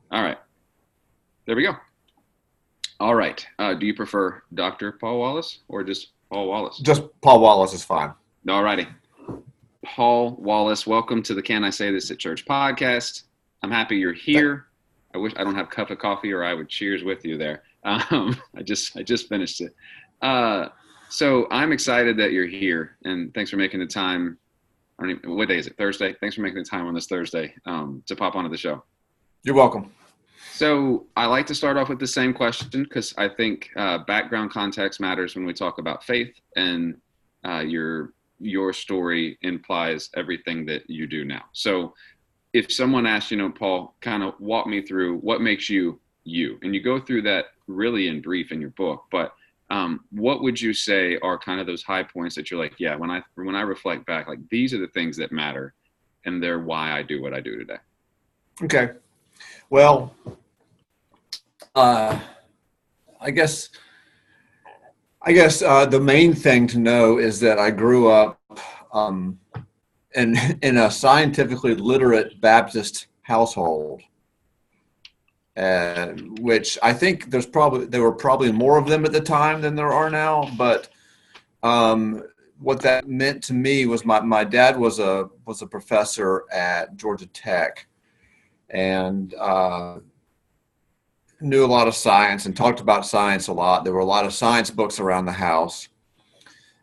All right. There we go. All right. Do you prefer Dr. Paul Wallace or just Paul Wallace? Just Paul Wallace is fine. All righty. Paul Wallace, welcome to the Can I Say This at Church podcast. I'm happy you're here. I wish I don't have a cup of coffee or I would cheers with you there. I just finished it. So I'm excited that you're here, and thanks for making the time. I don't even, what day is it? Thursday. Thanks for making the time on this Thursday to pop onto the show. You're welcome. So I like to start off with the same question because I think background context matters when we talk about faith, and your story implies everything that you do now. So if someone asks, Paul, kind of walk me through what makes you you, and you go through that really in brief in your book, but what would you say are kind of those high points that you're like, yeah, when I reflect back, like these are the things that matter, and they're why I do what I do today. Okay. Well, I guess the main thing to know is that I grew up in a scientifically literate Baptist household, which I think there were probably more of them at the time than there are now. But what that meant to me was my dad was a professor at Georgia Tech, and knew a lot of science and talked about science a lot. There were a lot of science books around the house.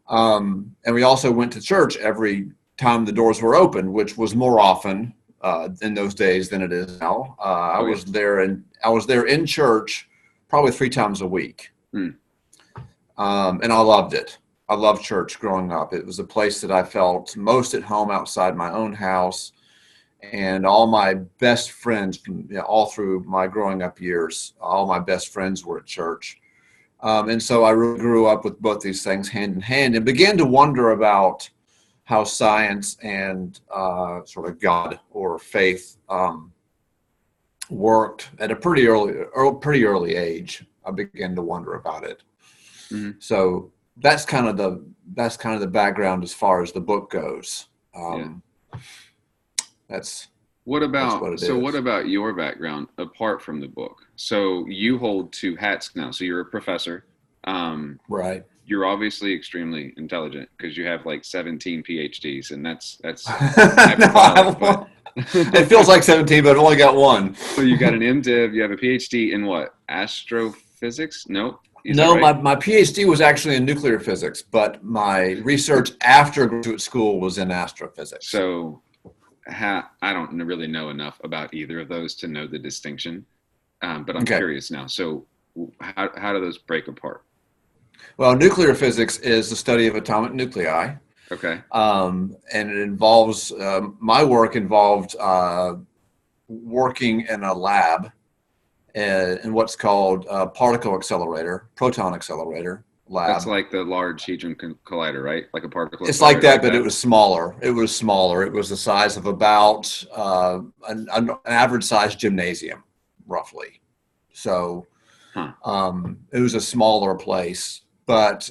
And we also went to church every time the doors were open, which was more often in those days than it is now. I was there in church probably 3 times a week. And I loved it. I loved church growing up. It was a place that I felt most at home outside my own house. And all my best friends, all through my growing up years, all my best friends were at church. And so I really grew up with both these things hand in hand and began to wonder about how science and sort of God or faith worked at a pretty early age. I began to wonder about it. Mm-hmm. So that's kind of the background as far as the book goes. What about your background apart from the book? So you hold 2 hats now. So you're a professor. Right. You're obviously extremely intelligent because you have like 17 PhDs, and that's no, it feels like 17, but I've only got 1. So you got an MDiv, you have a PhD in what? Astrophysics? Nope. No, right? my PhD was actually in nuclear physics, but my research after graduate school was in astrophysics. So I don't really know enough about either of those to know the distinction, but I'm curious now. So how do those break apart? Well, nuclear physics is the study of atomic nuclei. Okay. And it involves, my work involved working in a lab in what's called a particle accelerator, proton accelerator lab. That's like the Large Hadron Collider, right? Like a particle. It's like that, but it was smaller. It was the size of about an average sized gymnasium, roughly. So it was a smaller place, but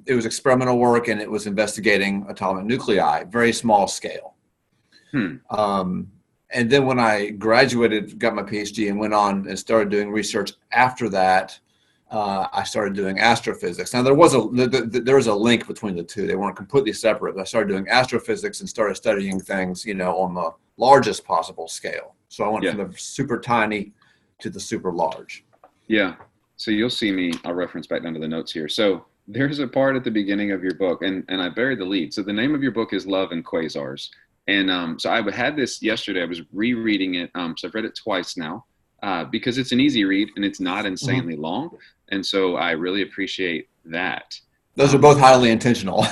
it was experimental work, and it was investigating atomic nuclei, very small scale. And then when I graduated, got my PhD, and went on and started doing research after that, I started doing astrophysics. Now there was a link between the two. They weren't completely separate. But I started doing astrophysics and started studying things, on the largest possible scale. So I went from the super tiny to the super large. Yeah. So you'll see me, I'll reference back down to the notes here. So there's a part at the beginning of your book, and I buried the lead. So the name of your book is Love and Quasars. And so I had this yesterday. I was rereading it. So I've read it twice now because it's an easy read and it's not insanely long. And so I really appreciate that. Those are both highly intentional.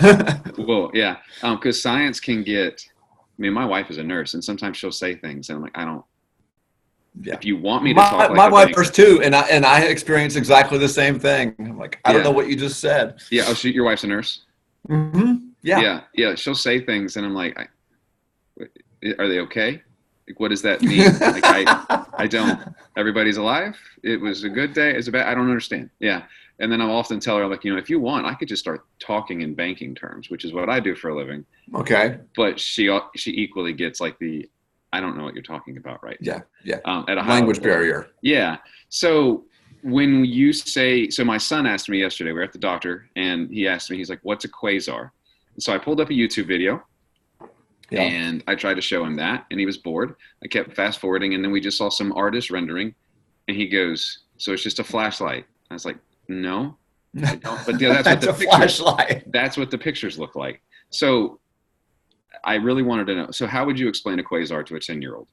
Well, yeah, because science can get, my wife is a nurse, and sometimes she'll say things, and I'm like, I don't, if you want me to talk like my wife is too, and I experience exactly the same thing. I'm like, I don't know what you just said. Yeah, oh, your wife's a nurse? Mm-hmm. Yeah, she'll say things, and I'm like, are they okay? Like, what does that mean? Like, I don't. Everybody's alive. It was a good day. It's a bad. I don't understand. Yeah. And then I'll often tell her, like, if you want, I could just start talking in banking terms, which is what I do for a living. Okay. But she equally gets like I don't know what you're talking about right now. Yeah. At a high Language level. barrier. Yeah. So when you say, so my son asked me yesterday, we were at the doctor, and he asked me, he's like, what's a quasar? And so I pulled up a YouTube video. Yeah. And I tried to show him that, and he was bored. I kept fast forwarding, and then we just saw some artist rendering, and he goes, "So it's just a flashlight?" I was like, "No, I don't." But yeah, that's what the flashlight. That's what the pictures look like. So I really wanted to know. So how would you explain a quasar to a 10-year-old?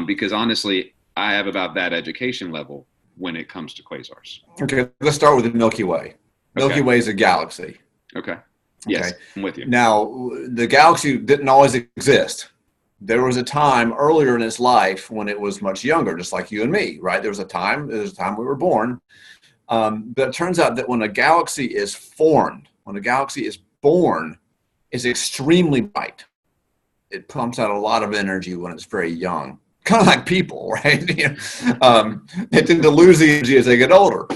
Because honestly, I have about that education level when it comes to quasars. Okay, let's start with the Milky Way. Milky Way is a galaxy. Okay. Yes, okay. I'm with you. Now, the galaxy didn't always exist. There was a time earlier in its life when it was much younger, just like you and me, right? There was a time we were born. But it turns out that when a galaxy is formed, when a galaxy is born, it's extremely bright. It pumps out a lot of energy when it's very young. Kind of like people, right? They tend to lose the energy as they get older.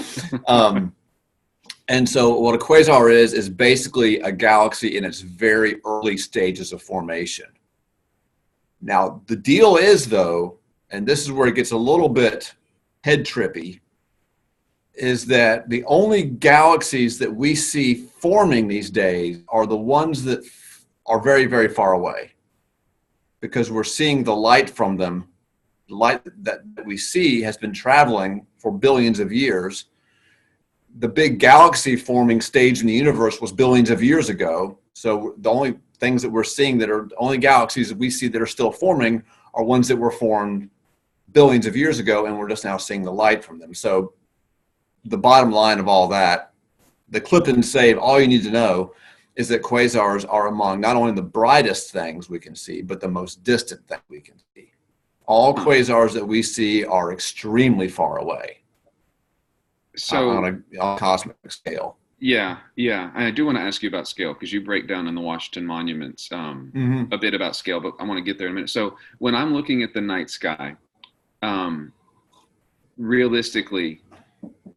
And so what a quasar is basically a galaxy in its very early stages of formation. Now, the deal is, though, and this is where it gets a little bit head trippy, is that the only galaxies that we see forming these days are the ones that are very, very far away, because we're seeing the light from them. The light that we see has been traveling for billions of years. The big galaxy forming stage in the universe was billions of years ago. So the only things that we're seeing that are only galaxies that we see that are still forming are ones that were formed billions of years ago, and we're just now seeing the light from them. So the bottom line of all that, the clip and save, all you need to know is that quasars are among not only the brightest things we can see, but the most distant that we can see. All quasars that we see are extremely far away. So on a cosmic scale. Yeah. I do want to ask you about scale, because you break down in the Washington Monuments a bit about scale, but I want to get there in a minute. So when I'm looking at the night sky, realistically,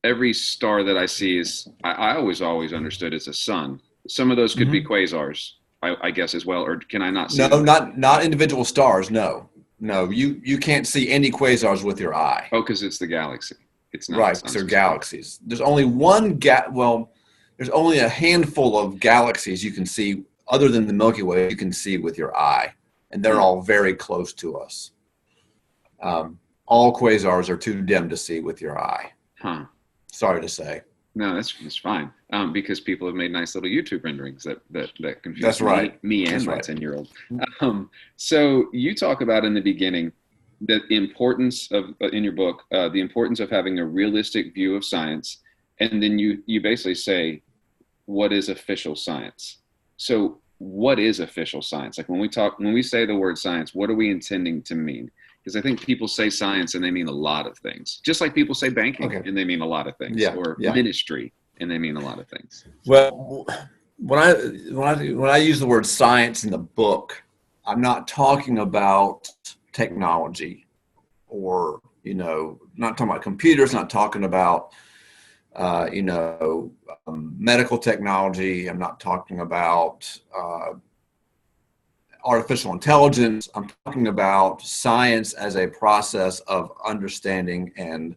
every star that I see is, I always understood it's a sun. Some of those could be quasars, I guess, as well, or can I not see them? not individual stars, no. You can't see any quasars with your eye. Oh, because it's the galaxy. It's not right, because they're galaxies. There's only there's only a handful of galaxies you can see other than the Milky Way you can see with your eye, and they're all very close to us. All quasars are too dim to see with your eye. Huh. Sorry to say. No, that's fine. Because people have made nice little YouTube renderings that confuse that's right. me and that's my right. 10-year-old. So you talk about in the beginning the importance of, in your book, the importance of having a realistic view of science, and then you basically say, what is official science? So what is official science? Like when we say the word science, what are we intending to mean? Because I think people say science and they mean a lot of things, just like people say banking and they mean a lot of things, or ministry and they mean a lot of things. Well, when I use the word science in the book, I'm not talking about technology, or not talking about computers, not talking about medical technology. I'm not talking about artificial intelligence. I'm talking about science as a process of understanding and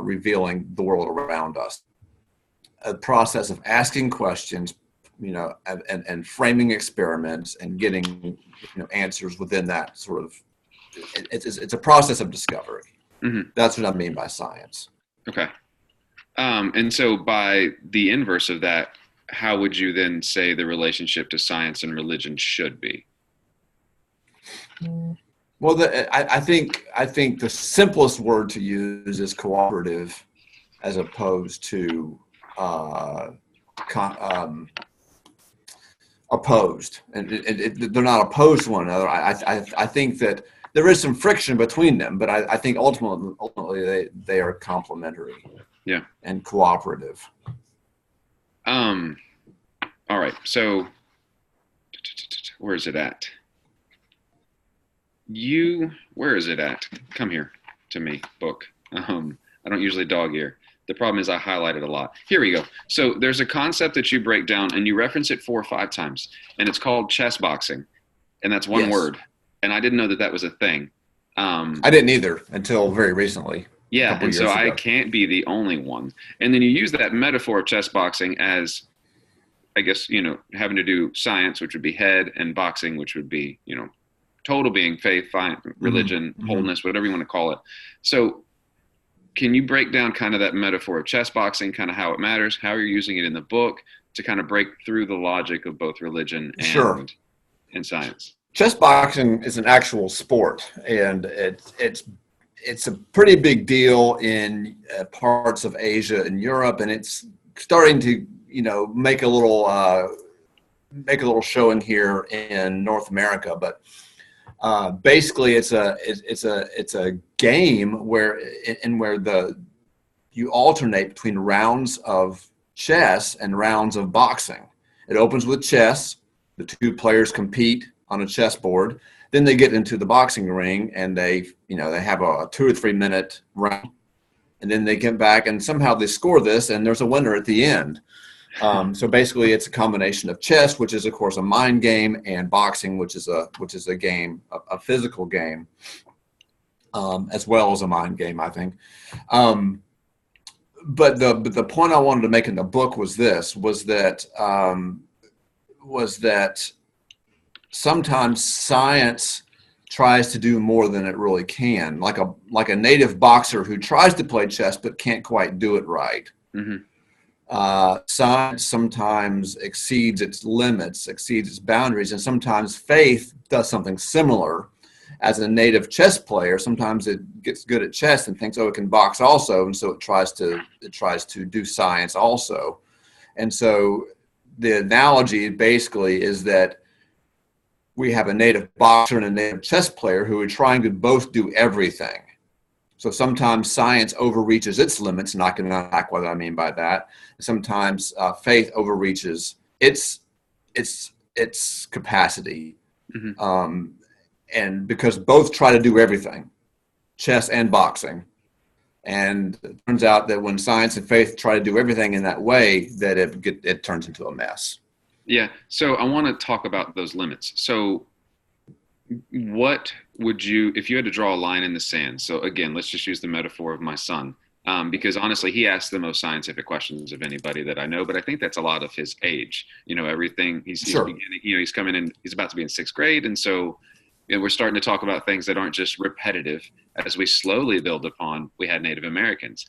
revealing the world around us. A process of asking questions, and framing experiments and getting answers within that sort of. It's a process of discovery. Mm-hmm. That's what I mean by science. Okay. And so by the inverse of that, how would you then say the relationship to science and religion should be? Well, I think the simplest word to use is cooperative, as opposed to opposed. And they're not opposed to one another. I think that there is some friction between them, but I think ultimately they are complementary. Yeah. And cooperative. All right. So where is it at? Where is it at? Come here to me, book. I don't usually dog ear. The problem is I highlighted a lot. Here we go. So there's a concept that you break down and you reference it 4 or 5 times, and it's called chess boxing. And that's one word. and I didn't know that that was a thing. I didn't either until very recently, a Yeah, couple and of so years I ago. can't be the only one. And then you use that metaphor of chess boxing as, I guess, having to do science, which would be head, and boxing, which would be, total being faith, Hmm. religion, Hmm. wholeness, whatever you want to call it. So can you break down kind of that metaphor of chess boxing, kind of how it matters, how you're using it in the book to kind of break through the logic of both religion Sure. and science? Chess boxing is an actual sport, and it's a pretty big deal in parts of Asia and Europe, and it's starting to make a little showing here in North America. But basically, it's a game where you alternate between rounds of chess and rounds of boxing. It opens with chess. The two players compete on a chessboard. Then they get into the boxing ring and they have a 2 or 3 minute round, and then they get back and somehow they score this, and there's a winner at the end. So basically, it's a combination of chess, which is of course a mind game, and boxing, which is a game, a physical game, as well as a mind game, I think. Um, but the point I wanted to make in the book was that sometimes science tries to do more than it really can, like a native boxer who tries to play chess but can't quite do it right. Mm-hmm. Science sometimes exceeds its limits, exceeds its boundaries, and sometimes faith does something similar. As a native chess player, sometimes it gets good at chess and thinks, oh, it can box also, and so it tries to do science also. And so the analogy basically is that we have a native boxer and a native chess player who are trying to both do everything. So sometimes science overreaches its limits, and I can unpack what I mean by that. Sometimes faith overreaches its capacity, Mm-hmm. um, and because both try to do everything, chess and boxing. And it turns out that when science and faith try to do everything in that way, that it turns into a mess. Yeah. So I want to talk about those limits. So what would you, if you had to draw a line in the sand? So again, let's just use the metaphor of my son, because honestly, he asks the most scientific questions of anybody that I know. But I think that's a lot of his age. Everything he's Sure. beginning. He's coming in. He's about to be in sixth grade, and so we're starting to talk about things that aren't just repetitive. As we slowly build upon, we had Native Americans.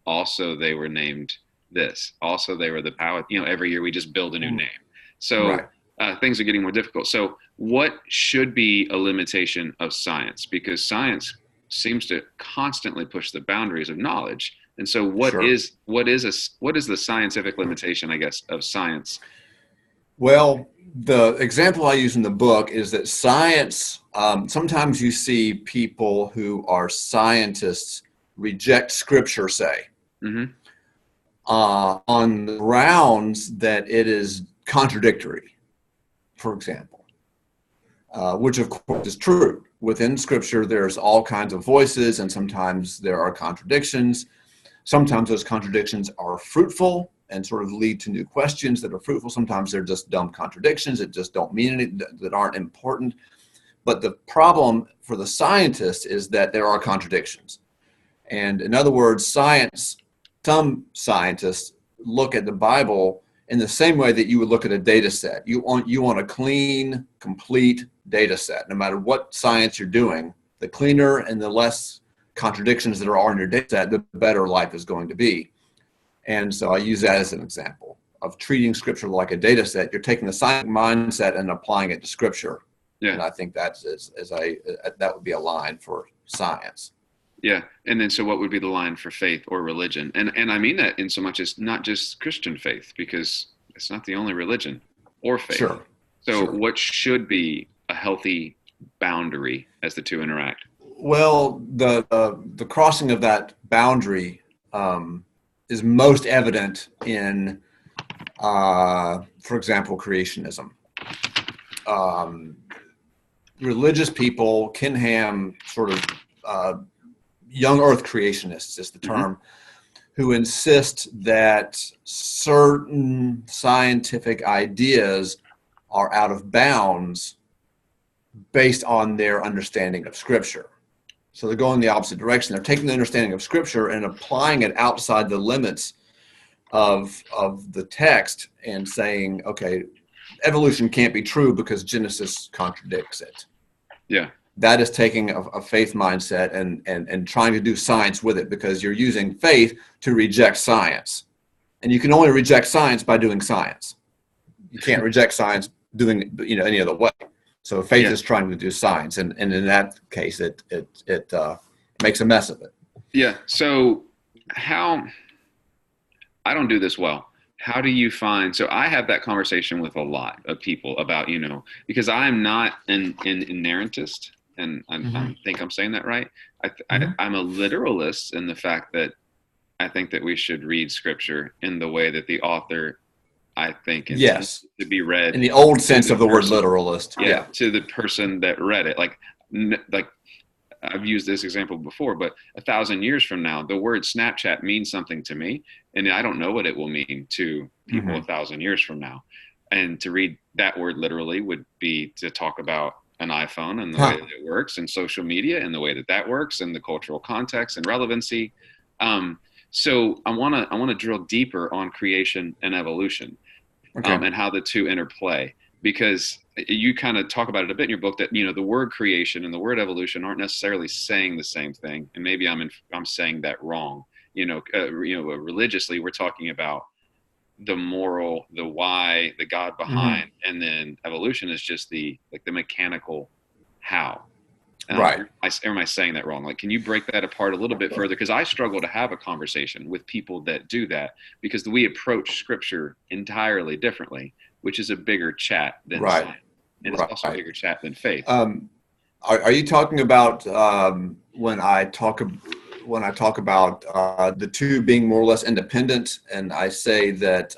Also, they were named this. Also, they were the power. Every year we just build a new name. So Right. things are getting more difficult. So, what should be a limitation of science? Because science seems to constantly push the boundaries of knowledge. And so, Sure. what is the scientific limitation, I guess, of science? Well, the example I use in the book is that science, sometimes you see people who are scientists reject scripture, say, Mm-hmm. on the grounds that it is contradictory, for example, which of course is true. Within scripture, there's all kinds of voices, and sometimes there are contradictions. Sometimes those contradictions are fruitful and sort of lead to new questions that are fruitful. Sometimes they're just dumb contradictions that just don't mean anything, that aren't important. But the problem for the scientist is that there are contradictions. And in other words, some scientists look at the Bible in the same way that you would look at a data set. You want a clean, complete data set. No matter what science you're doing, the cleaner and the less contradictions that are in your data set, the better life is going to be. And so I use that as an example of treating scripture like a data set. You're taking the scientific mindset and applying it to scripture. Yeah. And I think that would be a line for science. Yeah. And then so what would be the line for faith or religion? And I mean that in so much as not just Christian faith, because it's not the only religion or faith. Sure, So sure. what should be a healthy boundary as the two interact? Well, the crossing of that boundary is most evident in, for example, creationism. Um, Religious people, Kinham sort of young earth creationists is the Mm-hmm. term, who insist that certain scientific ideas are out of bounds based on their understanding of Scripture. So they're going the opposite direction. They're taking the understanding of Scripture and applying it outside the limits of the text and saying, okay, evolution can't be true because Genesis contradicts it. Yeah. That is taking a faith mindset and trying to do science with it, because you're using faith to reject science. And you can only reject science by doing science. You can't reject science doing any other way. So faith is trying to do science, and in that case, it makes a mess of it. Yeah. So how, I don't do this well. How do you find, so I have that conversation with a lot of people about, because I'm not an inerrantist, and I think I'm saying that right. I'm a literalist in the fact that I think that we should read Scripture in the way that the author, I think, intends to be read. In the old sense of the word literalist. Yeah, to the person that read it. Like I've used this example before, but 1,000 years from now, the word Snapchat means something to me, and I don't know what it will mean to people 1,000 years from now. And to read that word literally would be to talk about an iPhone and the way that it works, and social media and the way that that works, and the cultural context and relevancy. So I want to drill deeper on creation and evolution, and how the two interplay, because you kind of talk about it a bit in your book that, the word creation and the word evolution aren't necessarily saying the same thing. And maybe I'm saying that wrong. Religiously, we're talking about the moral, the why, the God behind, and then evolution is just the mechanical how. Right. Am I saying that wrong? Like, can you break that apart a little bit further? Because I struggle to have a conversation with people that do that, because we approach Scripture entirely differently, which is a bigger chat than science. And it's also a bigger chat than faith. Are you talking about when I talk about the two being more or less independent, and I say that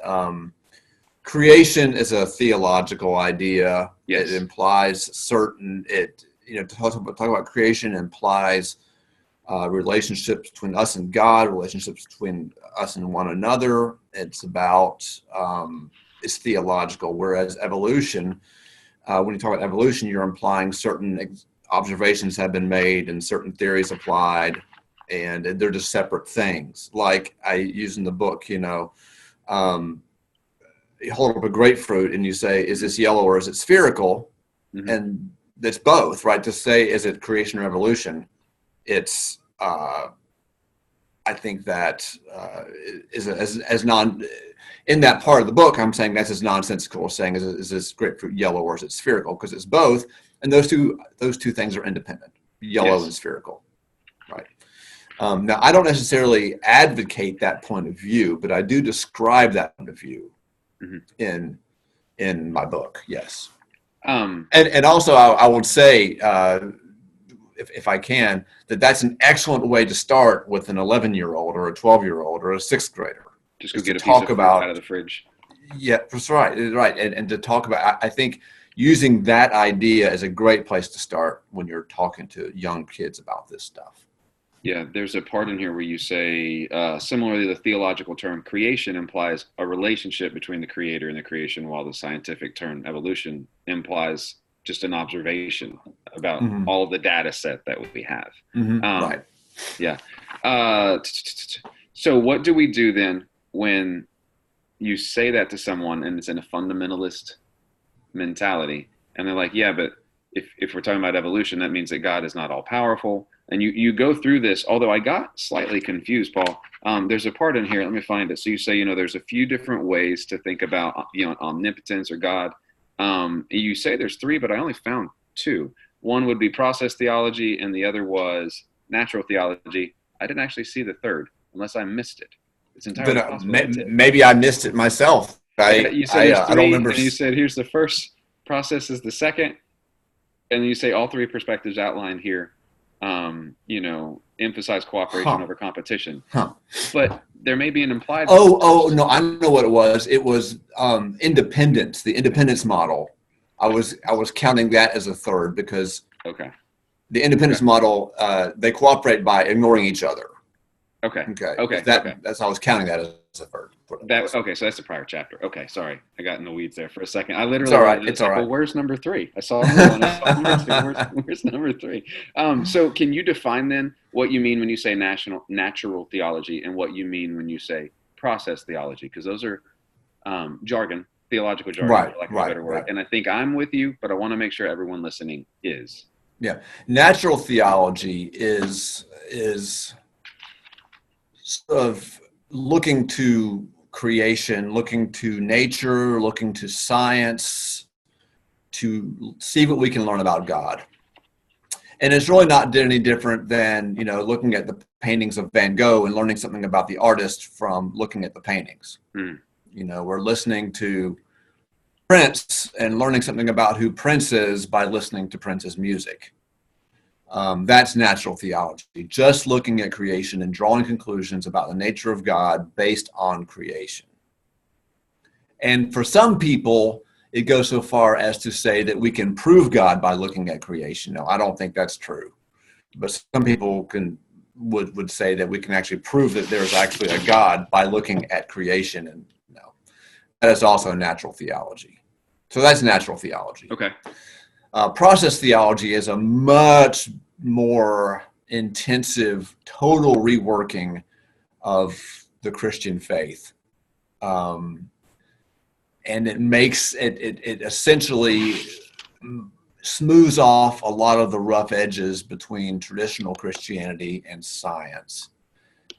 creation is a theological idea? Yes. It implies to talk about creation implies relationships between us and God, relationships between us and one another. It's about it's theological. Whereas evolution, when you talk about evolution, you're implying certain observations have been made and certain theories applied, and they're just separate things. Like I use in the book, you hold up a grapefruit and you say, is this yellow or is it spherical? And it's both, right? To say, is it creation or evolution? It's, I think that is as non, in that part of the book, I'm saying that's as nonsensical as saying, is this grapefruit yellow or is it spherical? Because it's both, and those two things are independent, yellow and spherical, right? Now, I don't necessarily advocate that point of view, but I do describe that point of view in my book, yes. And also, I would say, if I can, that's an excellent way to start with an 11-year-old or a 12-year-old or a 6th grader. Just go get a piece of fruit out of the fridge. Yeah, that's right. And to talk about, I think using that idea is a great place to start when you're talking to young kids about this stuff. Yeah, there's a part in here where you say, similarly, the theological term creation implies a relationship between the creator and the creation, while the scientific term evolution implies just an observation about all of the data set that we have. Right. Yeah. So what do we do then when you say that to someone and it's in a fundamentalist mentality, and they're like, yeah, but if we're talking about evolution, that means that God is not all powerful. And you go through this, although I got slightly confused, Paul. There's a part in here, let me find it. So you say, there's a few different ways to think about, omnipotence or God. You say there's 3, but I only found 2. One would be process theology, and the other was natural theology. I didn't actually see the third, unless I missed it. It's entirely possible. Maybe I missed it myself. You said there's 3, I don't remember. And you said here's the first, process is the second, and then you say all 3 perspectives outlined here. Emphasize cooperation over competition. But there may be an implied. Oh, no, I know what it was. It was independence, the independence model. I was counting that as a third, because the independence model, they cooperate by ignoring each other. Okay. That's how I was counting that as Lucifer. Okay, so that's the prior chapter. Okay, sorry, I got in the weeds there for a second. I literally It's all right. wrote it, It's all like, right. well, where's number 3? I saw number 1. I saw number 2. Where's number 3? So can you define then what you mean when you say natural theology and what you mean when you say process theology? Because those are jargon, theological jargon, Right, for lack of right, a better word. right. And I think I'm with you, but I want to make sure everyone listening is. Yeah, natural theology is sort of looking to creation, looking to nature, looking to science to see what we can learn about God. And it's really not any different than, looking at the paintings of Van Gogh and learning something about the artist from looking at the paintings. We're listening to Prince and learning something about who Prince is by listening to Prince's music. That's natural theology, just looking at creation and drawing conclusions about the nature of God based on creation. And for some people, it goes so far as to say that we can prove God by looking at creation. No, I don't think that's true. But some people would say that we can actually prove that there's actually a God by looking at creation. And no, that is also natural theology. So that's natural theology. Okay. Process theology is a much more intensive, total reworking of the Christian faith. And it makes it essentially smooths off a lot of the rough edges between traditional Christianity and science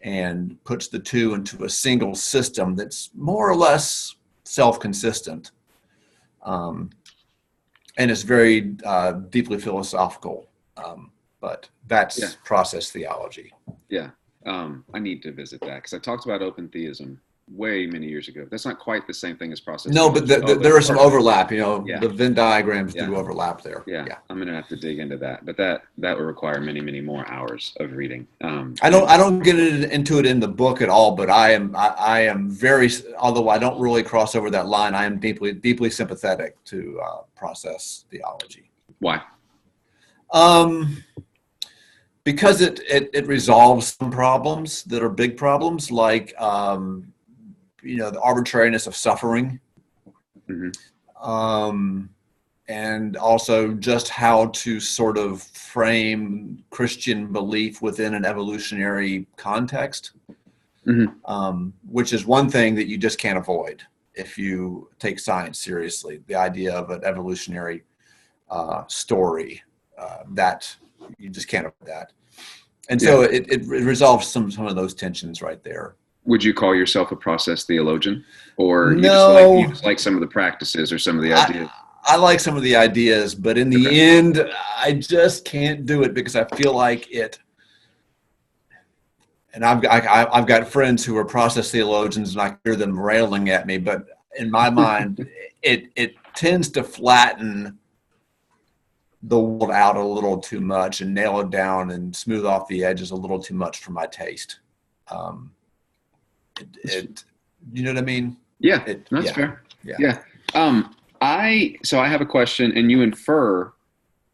and puts the two into a single system that's more or less self-consistent. And it's very deeply philosophical, but that's process theology. Yeah, I need to visit that because I talked about open theism way many years ago. That's not quite the same thing as process. No, but there is some overlap. The Venn diagrams do overlap there. Yeah, I'm going to have to dig into that, but that would require many, many more hours of reading. I don't get into it in the book at all, but I am very, although I don't really cross over that line, I am deeply sympathetic to process theology. Why? Because it resolves some problems that are big problems, like the arbitrariness of suffering, and also just how to sort of frame Christian belief within an evolutionary context, which is one thing that you just can't avoid if you take science seriously. The idea of an evolutionary story, that you just can't avoid that. And so it resolves some of those tensions right there. Would you call yourself a process theologian, or no, you just like some of the practices or some of the ideas? I like some of the ideas, but in the end, I just can't do it because I feel like it. And I've got friends who are process theologians, and I hear them railing at me. But in my mind, it tends to flatten the world out a little too much and nail it down and smooth off the edges a little too much for my taste. You know what I mean? Yeah, that's fair. Yeah. I have a question, and you infer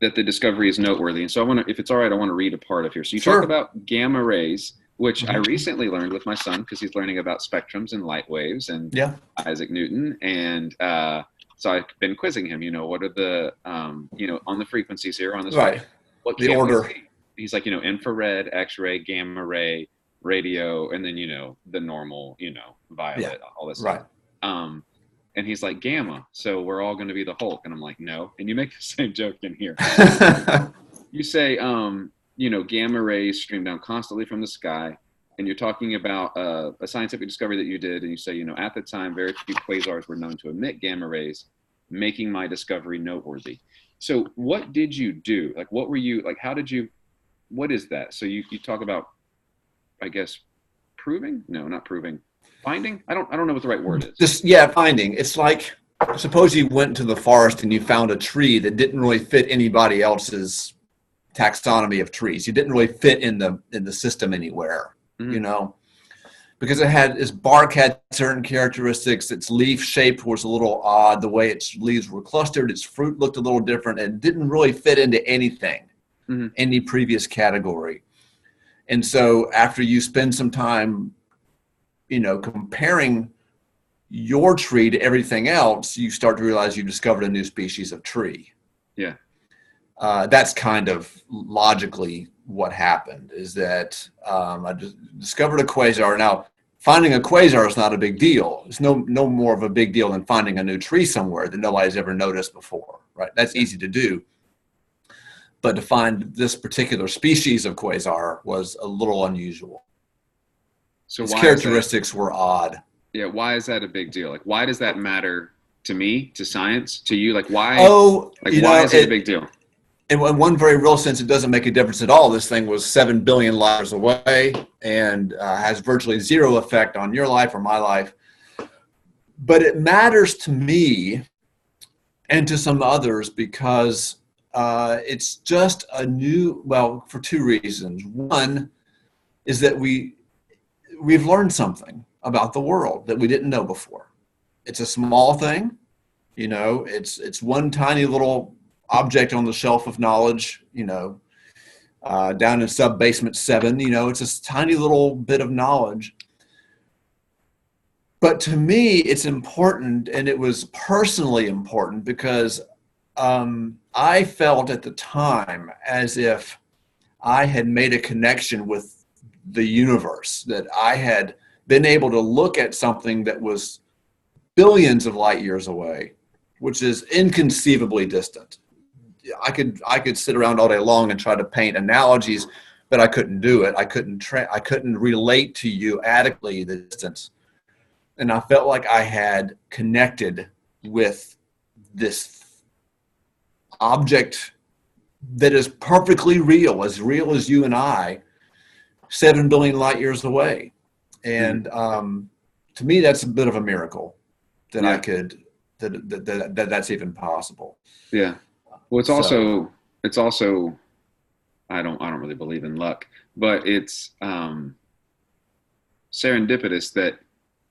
that the discovery is noteworthy. And so if it's all right, I want to read a part of here. So you talk about gamma rays, which I recently learned with my son because he's learning about spectrums and light waves and Isaac Newton. And so I've been quizzing him, what are the, on the frequencies here on this. Right. What the order. He's like, infrared, X-ray, gamma ray, radio, and then, the normal, violet, all this stuff. And he's like, gamma, so we're all going to be the Hulk. And I'm like, no. And you make the same joke in here. You say, gamma rays stream down constantly from the sky. And you're talking about a scientific discovery that you did. And you say, at the time, very few quasars were known to emit gamma rays, making my discovery noteworthy. So what did you do? Like, what were you, like, what is that? So you talk about, I guess, proving? No, not proving. Finding? I don't know what the right word is. Finding. It's like, suppose you went into the forest and you found a tree that didn't really fit anybody else's taxonomy of trees. You didn't really fit in the system anywhere, because its bark had certain characteristics. Its leaf shape was a little odd. The way its leaves were clustered, its fruit looked a little different, and didn't really fit into anything, any previous category. And so after you spend some time comparing your tree to everything else, you start to realize you discovered a new species of tree. Yeah. That's kind of logically what happened, is that I just discovered a quasar. Now, finding a quasar is not a big deal. It's no more of a big deal than finding a new tree somewhere that nobody's ever noticed before, right? That's easy to do. But to find this particular species of quasar was a little unusual. So its characteristics were odd. Yeah, why is that a big deal? Like, why does that matter to me, to science, to you? Like, why? Why is it a big deal? In one very real sense, it doesn't make a difference at all. This thing was 7 billion light years away and has virtually zero effect on your life or my life. But it matters to me and to some others because it's just a new, for two reasons. One is that we've learned something about the world that we didn't know before. It's a small thing, it's one tiny little object on the shelf of knowledge, down in sub-basement 7, it's a tiny little bit of knowledge. But to me, it's important, and it was personally important because I felt at the time as if I had made a connection with the universe, that I had been able to look at something that was billions of light years away, which is inconceivably distant. I could sit around all day long and try to paint analogies, but I couldn't do it. I couldn't relate to you adequately the distance. And I felt like I had connected with this object that is perfectly real as you and I, 7 billion light years away. And to me, that's a bit of a miracle that I could, that's even possible. Yeah. Well, it's also, I don't really believe in luck, but it's serendipitous that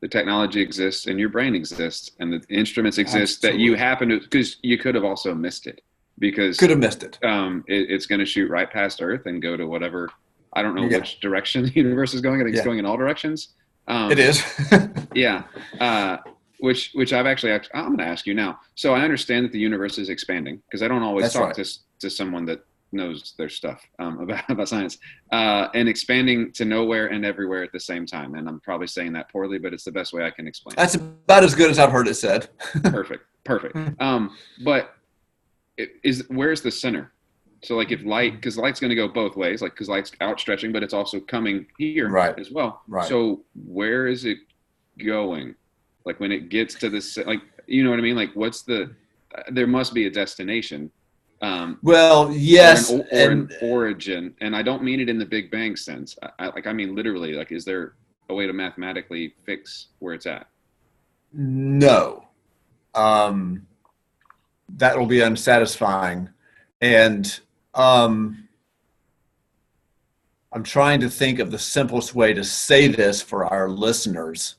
the technology exists and your brain exists and the instruments exist. Absolutely. That you happen to, because you could have also missed it, because could have missed it. It's going to shoot right past Earth and go to whatever, I don't know which direction the universe is going. I think it's going in all directions. It is. Yeah. Which I'm going to ask you now. So I understand that the universe is expanding, because I don't always talk to someone that knows their stuff about science, and expanding to nowhere and everywhere at the same time. And I'm probably saying that poorly, but it's the best way I can explain. That's about as good as I've heard it said. Perfect. But where's the center? So like if light, because light's going to go both ways, like because light's outstretching, but it's also coming here as well. Right. So where is it going? Like when it gets to this, like, you know what I mean? Like there must be a destination. Well, yes. Or an origin. And I don't mean it in the Big Bang sense. I mean literally, like, is there a way to mathematically fix where it's at? No. That will be unsatisfying. And I'm trying to think of the simplest way to say this for our listeners.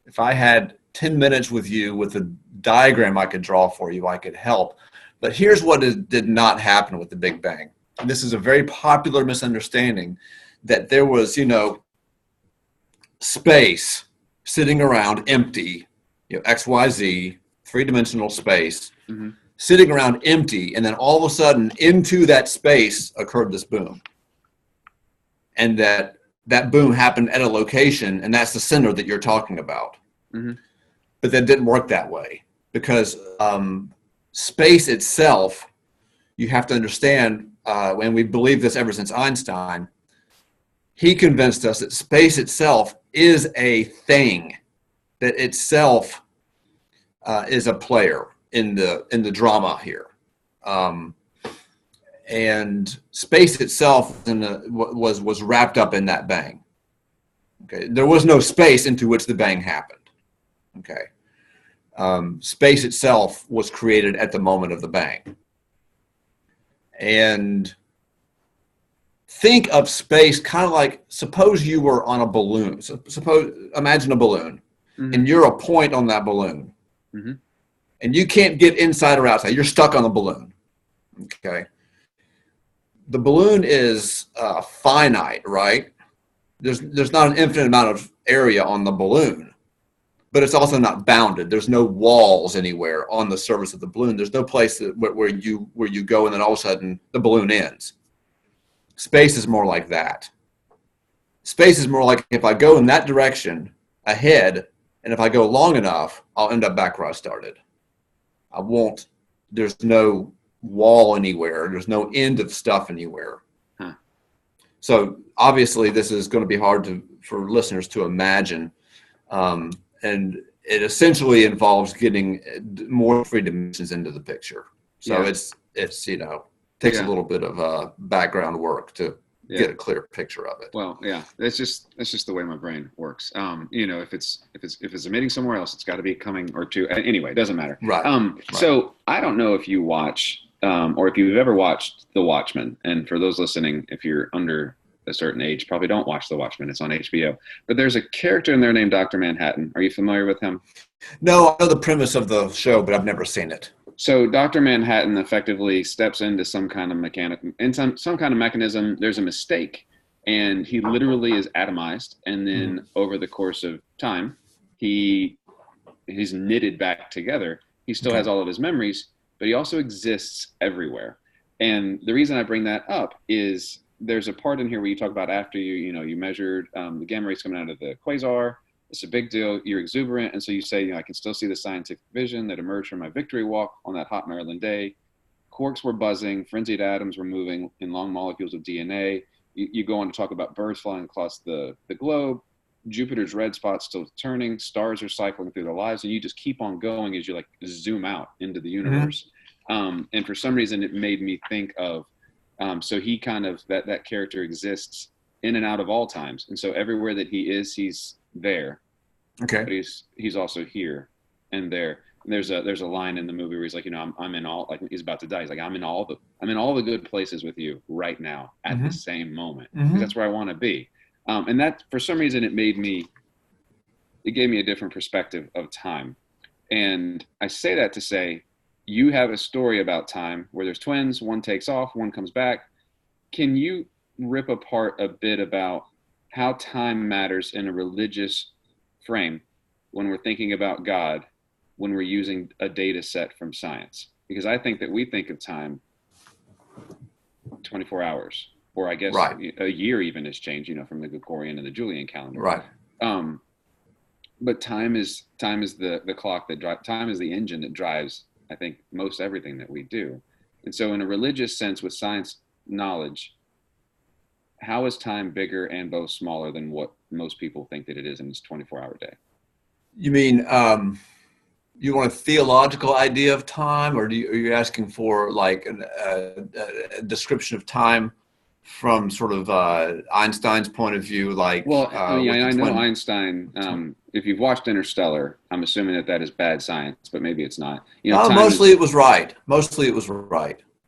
If I had 10 minutes with you with a diagram I could draw for you, I could help. But here's what did not happen with the Big Bang. And this is a very popular misunderstanding, that there was, space sitting around empty, XYZ, three-dimensional space, sitting around empty, and then all of a sudden into that space occurred this boom. And that boom happened at a location, and that's the center that you're talking about. But that didn't work that way, because space itself, you have to understand, and we believe this ever since Einstein, he convinced us that space itself is a thing, that itself is a player in the drama here. And space itself was wrapped up in that bang. Okay, there was no space into which the bang happened. Okay. Space itself was created at the moment of the bang. And think of space kind of like, suppose you were on a balloon. So imagine a balloon, and you're a point on that balloon. And you can't get inside or outside. You're stuck on the balloon. Okay. The balloon is finite, right? there's not an infinite amount of area on the balloon, but it's also not bounded. There's no walls anywhere on the surface of the balloon. There's no place where you go and then all of a sudden the balloon ends. Space is more like that. Space is more like if I go in that direction ahead, and if I go long enough, I'll end up back where I started. I won't. There's no wall anywhere. There's no end of stuff anywhere. Huh. So obviously, this is going to be hard for listeners to imagine, and it essentially involves getting more three dimensions into the picture. So it's takes a little bit of background work to get a clear picture of it. Well, yeah, that's just the way my brain works. If it's emitting somewhere else, it's got to be coming or to anyway. It doesn't matter. Right. So I don't know if you watch or if you've ever watched The Watchmen. And for those listening, if you're under a certain age, probably don't watch The Watchmen. It's on HBO. But there's a character in there named Dr. Manhattan. Are you familiar with him? No, I know the premise of the show, but I've never seen it. So Dr. Manhattan effectively steps into some kind of some kind of mechanism. There's a mistake, and he literally is atomized. And then over the course of time, he's knitted back together. He still has all of his memories, but he also exists everywhere. And the reason I bring that up is there's a part in here where you talk about after you measured the gamma rays coming out of the quasar. It's a big deal. You're exuberant. And so you say, I can still see the scientific vision that emerged from my victory walk on that hot Maryland day. Quarks were buzzing. Frenzied atoms were moving in long molecules of DNA. You go on to talk about birds flying across the globe. Jupiter's red spot's still turning. Stars are cycling through their lives. And you just keep on going as you zoom out into the universe. And for some reason, it made me think of, so he kind of, that character exists in and out of all times. And so everywhere that he is, he's there. Okay. But he's also here and there. And there's a line in the movie where he's like, I'm in all, like he's about to die. He's like, I'm in all the good places with you right now at the same moment. Because that's where I want to be. And that, for some reason, it gave me a different perspective of time. And I say that to say, you have a story about time where there's twins, one takes off, one comes back. Can you rip apart a bit about how time matters in a religious frame when we're thinking about God, when we're using a data set from science? Because I think that we think of time 24 hours, or I guess a year even has changed, from the Gregorian and the Julian calendar. Right. But time is the clock that drives, time is the engine that drives, I think, most everything that we do. And so in a religious sense with science knowledge, how is time bigger and both smaller than what most people think that it is in this 24-hour day? You mean you want a theological idea of time, or are you asking for like a description of time from sort of Einstein's point of view? Like, I know Einstein. If you've watched Interstellar, I'm assuming that is bad science, but maybe it's not. Mostly it was right.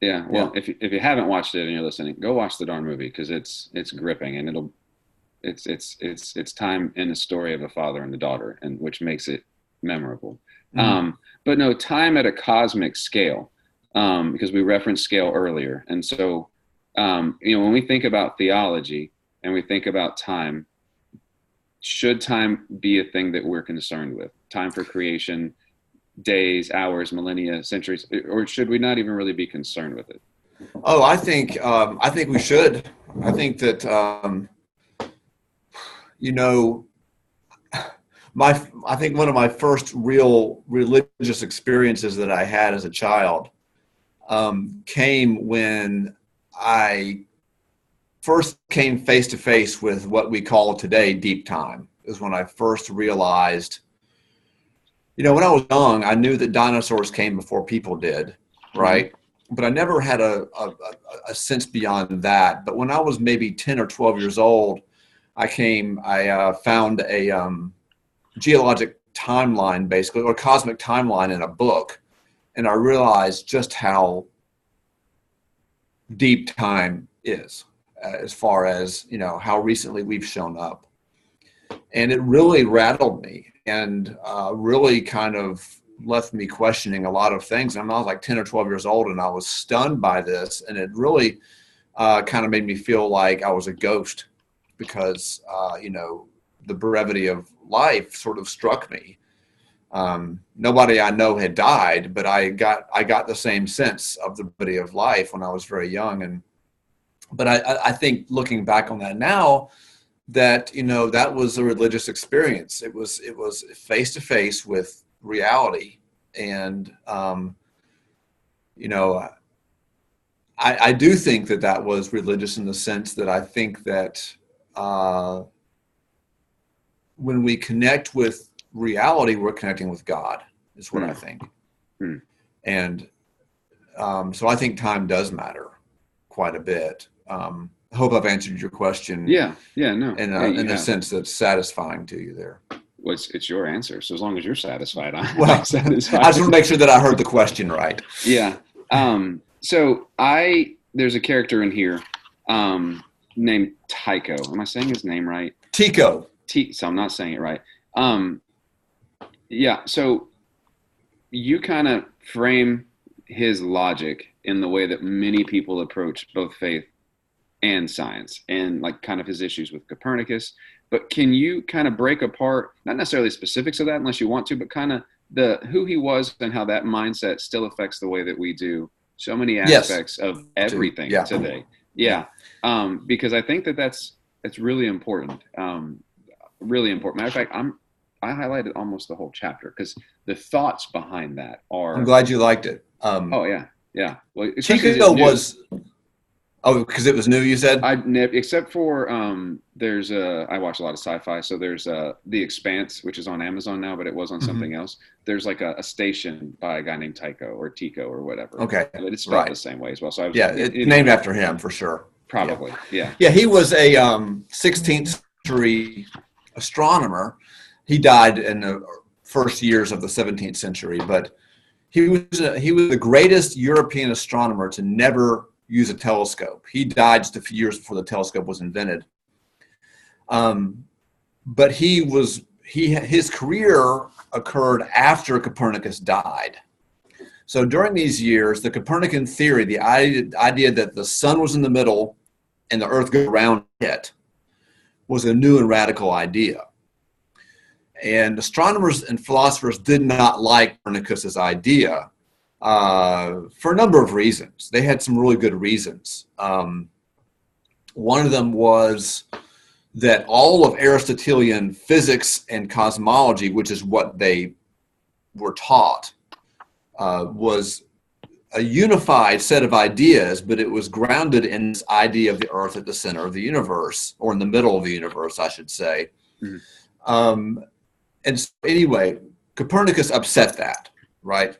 Yeah, well, if you haven't watched it and you're listening, go watch the darn movie because it's gripping, and it's time in the story of a father and a daughter, and which makes it memorable. But no, time at a cosmic scale, because we referenced scale earlier, and so when we think about theology and we think about time, should time be a thing that we're concerned with? Time for creation, days, hours, millennia, centuries, or should we not even really be concerned with it? Oh, I think we should. I think that I think one of my first real religious experiences that I had as a child came when I first came face to face with what we call today deep time. Is when I first realized, when I was young, I knew that dinosaurs came before people did, right? But I never had a sense beyond that. But when I was maybe 10 or 12 years old, I found a geologic timeline, basically, or cosmic timeline in a book. And I realized just how deep time is, as far as, how recently we've shown up. And it really rattled me and really kind of left me questioning a lot of things. I was like 10 or 12 years old, and I was stunned by this. And it really kind of made me feel like I was a ghost because, the brevity of life sort of struck me. Nobody I know had died, but I got the same sense of the brevity of life when I was very young. But I think looking back on that now, that, that was a religious experience. It was face to face with reality. And, I do think that was religious in the sense that I think that when we connect with reality, we're connecting with God, is what I think. And so I think time does matter quite a bit. I hope I've answered your question. No. In a sense that's satisfying to you there. Well, it's your answer. So as long as you're satisfied, I'm satisfied. I just want to make sure that I heard the question right. Yeah. So there's a character in here named Tycho. Am I saying his name right? Tico. So I'm not saying it right. Yeah. So you kind of frame his logic in the way that many people approach both faith and science, and like kind of his issues with Copernicus. But can you kind of break apart, not necessarily specifics of that unless you want to, but kind of who he was and how that mindset still affects the way that we do so many aspects of everything today. Yeah. Because I think that's really important. Really important. Matter of fact, I highlighted almost the whole chapter because the thoughts behind that are. I'm glad you liked it. Oh yeah. Well, Chico was. Oh, because it was new, you said? Except for I watch a lot of sci-fi, so there's The Expanse, which is on Amazon now, but it was on something else. There's like a station by a guy named Tycho or Tico or whatever. Okay, but it's spelled the same way as well. So it's named after him for sure. Probably, yeah. Yeah, he was a 16th century astronomer. He died in the first years of the 17th century, but he was the greatest European astronomer to never use a telescope. He died just a few years before the telescope was invented. But his career occurred after Copernicus died. So during these years, the Copernican theory, the idea that the sun was in the middle and the earth goes around it, was a new and radical idea. And astronomers and philosophers did not like Copernicus's idea for a number of reasons. They had some really good reasons. One of them was that all of Aristotelian physics and cosmology, which is what they were taught, was a unified set of ideas, but it was grounded in this idea of the earth at the center of the universe, or in the middle of the universe, I should say. Mm-hmm. And so anyway, Copernicus upset that, right?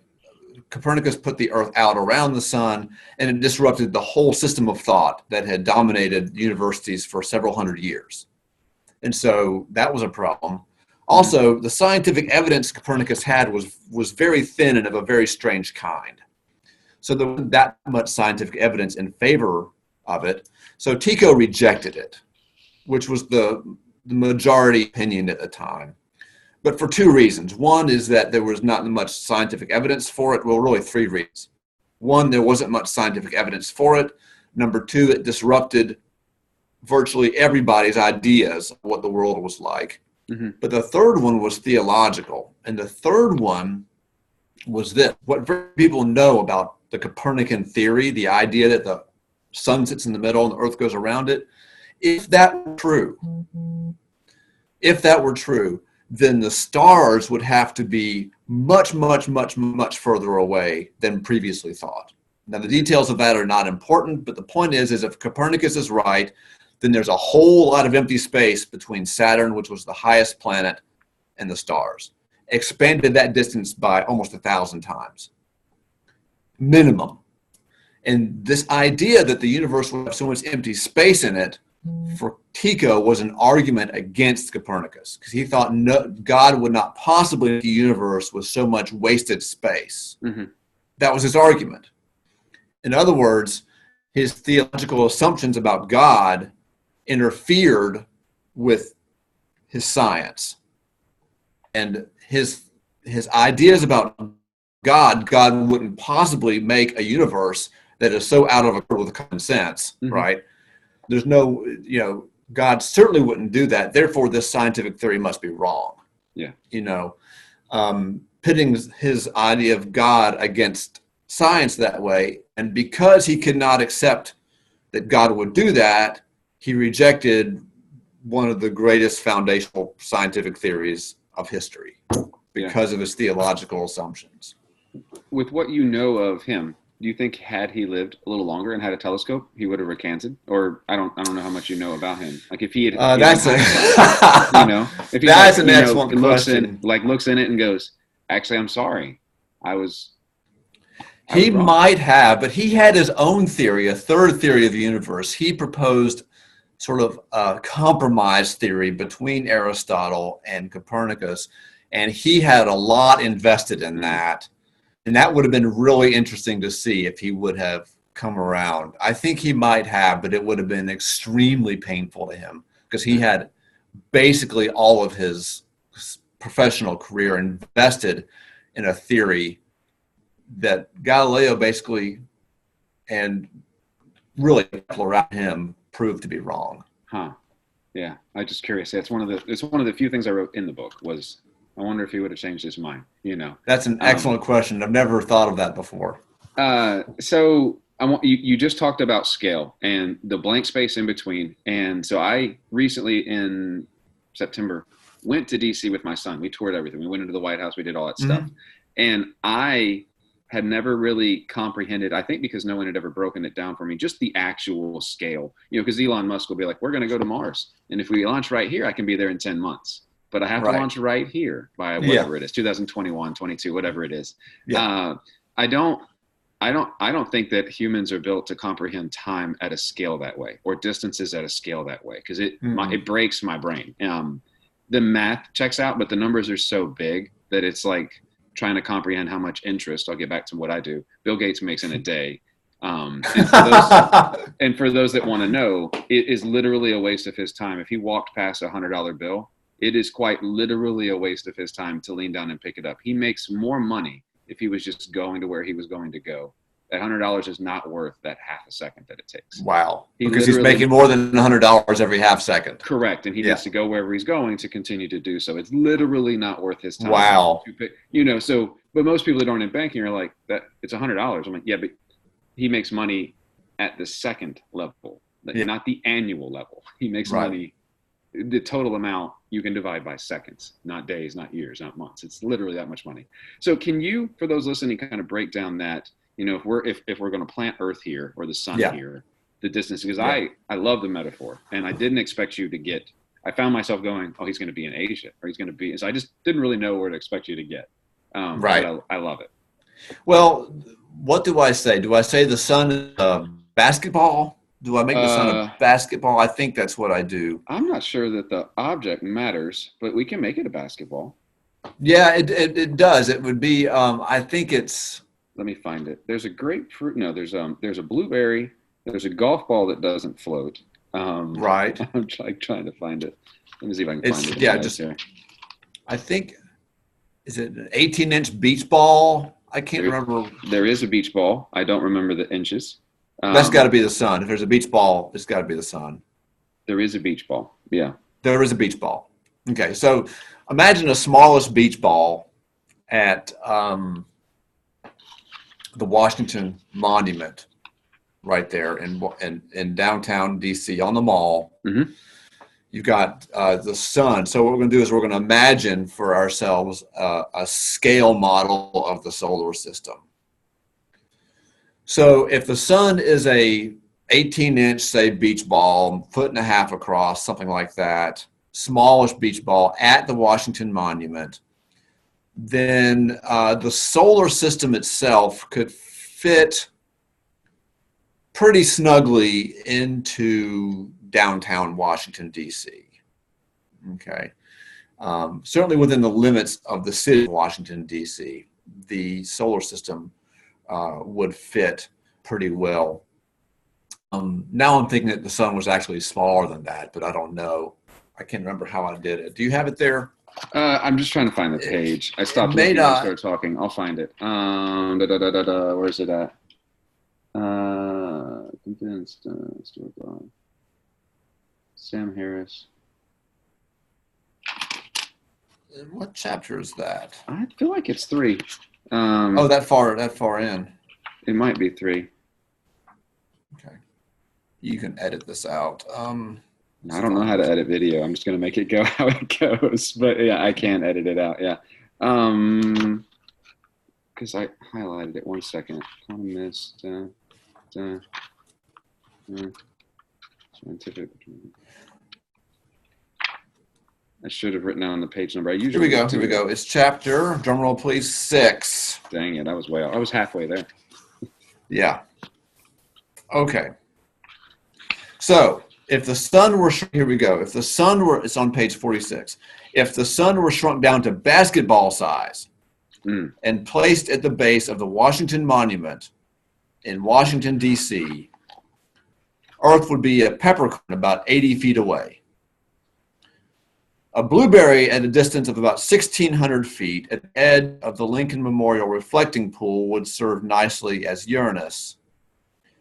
Copernicus put the earth out around the sun, and it disrupted the whole system of thought that had dominated universities for several hundred years. And so that was a problem. Also, the scientific evidence Copernicus had was very thin and of a very strange kind. So there wasn't that much scientific evidence in favor of it. So Tycho rejected it, which was the majority opinion at the time. But for two reasons. One is that there was not much scientific evidence for it. Well, really three reasons. One, there wasn't much scientific evidence for it. Number two, it disrupted virtually everybody's ideas of what the world was like. Mm-hmm. But the third one was theological. And the third one was this: what very people know about the Copernican theory, the idea that the sun sits in the middle and the earth goes around it, if that were true, then the stars would have to be much, much, much, much further away than previously thought. Now, the details of that are not important, but the point is if Copernicus is right, then there's a whole lot of empty space between Saturn, which was the highest planet, and the stars. Expanded that distance by almost 1,000 times. Minimum. And this idea that the universe would have so much empty space in it, for Tycho, was an argument against Copernicus, because he thought God would not possibly make a universe with so much wasted space. Mm-hmm. That was his argument. In other words, his theological assumptions about God interfered with his science. And his ideas about God wouldn't possibly make a universe that is so out of accord with common sense, mm-hmm. right? There's no, God certainly wouldn't do that. Therefore, this scientific theory must be wrong. Yeah. Pitting his idea of God against science that way. And because he could not accept that God would do that, he rejected one of the greatest foundational scientific theories of history because of his theological assumptions. With what you know of him, do you think had he lived a little longer and had a telescope, he would have recanted? Or I don't know how much you know about him. Like if he had, that's if he's that's an excellent question. Looks in it and goes, actually, I'm sorry, I was he wrong. might have, but he had his own theory, a third theory of the universe. He proposed sort of a compromise theory between Aristotle and Copernicus, and he had a lot invested in that. And that would have been really interesting to see if he would have come around. I think he might have, but it would have been extremely painful to him because he had basically all of his professional career invested in a theory that Galileo basically and really people around him proved to be wrong. Huh. Yeah. I'm just curious. It's one of the few things I wrote in the book was, I wonder if he would have changed his mind, That's an excellent question. I've never thought of that before. So I want you just talked about scale and the blank space in between. And so I recently in September went to DC with my son. We toured everything. We went into the White House. We did all that stuff. And I had never really comprehended, I think because no one had ever broken it down for me, just the actual scale, because Elon Musk will be like, we're going to go to Mars. And if we launch right here, I can be there in 10 months. But I have to launch right here by whatever it is, 2021, 22, whatever it is. Yeah. I don't think that humans are built to comprehend time at a scale that way or distances at a scale that way because it breaks my brain. The math checks out, but the numbers are so big that it's like trying to comprehend how much interest. I'll get back to what I do. Bill Gates makes in a day. And for those that want to know, it is literally a waste of his time. If he walked past $100 bill, it is quite literally a waste of his time to lean down and pick it up. He makes more money if he was just going to where he was going to go. That $100 is not worth that half a second that it takes. Wow. Because he's making more than $100 every half second. Correct. And he needs to go wherever he's going to continue to do so. It's literally not worth his time. Wow. But most people that aren't in banking are like, that it's $100. I'm like, yeah, but he makes money at the second level, not the annual level. He makes money, the total amount you can divide by seconds, not days, not years, not months. It's literally that much money. So can you, for those listening, kind of break down that, if we're going to plant Earth here or the sun here, the distance, because I love the metaphor and I didn't expect you to get, I found myself going, oh, he's going to be in Asia or he's going to be, so I just didn't really know where to expect you to get. But I love it. Well, what do I say? Do I say the sun is a basketball? Do I make the sun a basketball? I think that's what I do. I'm not sure that the object matters, but we can make it a basketball. Yeah, it does. It would be, I think it's. Let me find it. There's a grapefruit. No, there's a blueberry. There's a golf ball that doesn't float. Right. I'm trying to find it. Let me see if I can find it. Yeah, I think, is it an 18-inch beach ball? I can't remember. There is a beach ball. I don't remember the inches. That's got to be the sun. If there's a beach ball, it's got to be the sun. There is a beach ball. Yeah. There is a beach ball. Okay, so imagine a smallest beach ball at the Washington Monument right there in downtown DC on the mall. Mm-hmm. You've got the sun. So what we're going to do is we're going to imagine for ourselves a scale model of the solar system. So if the sun is a 18-inch, say, beach ball, 1.5 feet across, something like that, smallish beach ball at the Washington Monument, then the solar system itself could fit pretty snugly into downtown Washington, D.C. Okay. Certainly within the limits of the city of Washington, D.C., the solar system would fit pretty well. Now I'm thinking that the sun was actually smaller than that, but I don't know. I can't remember how I did it. Do you have it there? I'm just trying to find the page. I stopped looking and I started talking. I'll find it. Where's it at? Condensed. Sam Harris. What chapter is that? I feel like it's 3. That far in. It might be 3. Okay. You can edit this out. I don't know how to edit video. I'm just going to make it go how it goes. But yeah, I can edit it out. Yeah. Because I highlighted it. 1 second. Economist. Scientific. I should have written down the page number. Here we go. It's chapter, drum roll please, 6. Dang it, I was way off. I was halfway there. Yeah. Okay. So if the sun were, here we go. If the sun were, it's on page 46. If the sun were shrunk down to basketball size and placed at the base of the Washington Monument in Washington, D.C., Earth would be a peppercorn about 80 feet away. A blueberry at a distance of about 1,600 feet at the edge of the Lincoln Memorial reflecting pool would serve nicely as Uranus.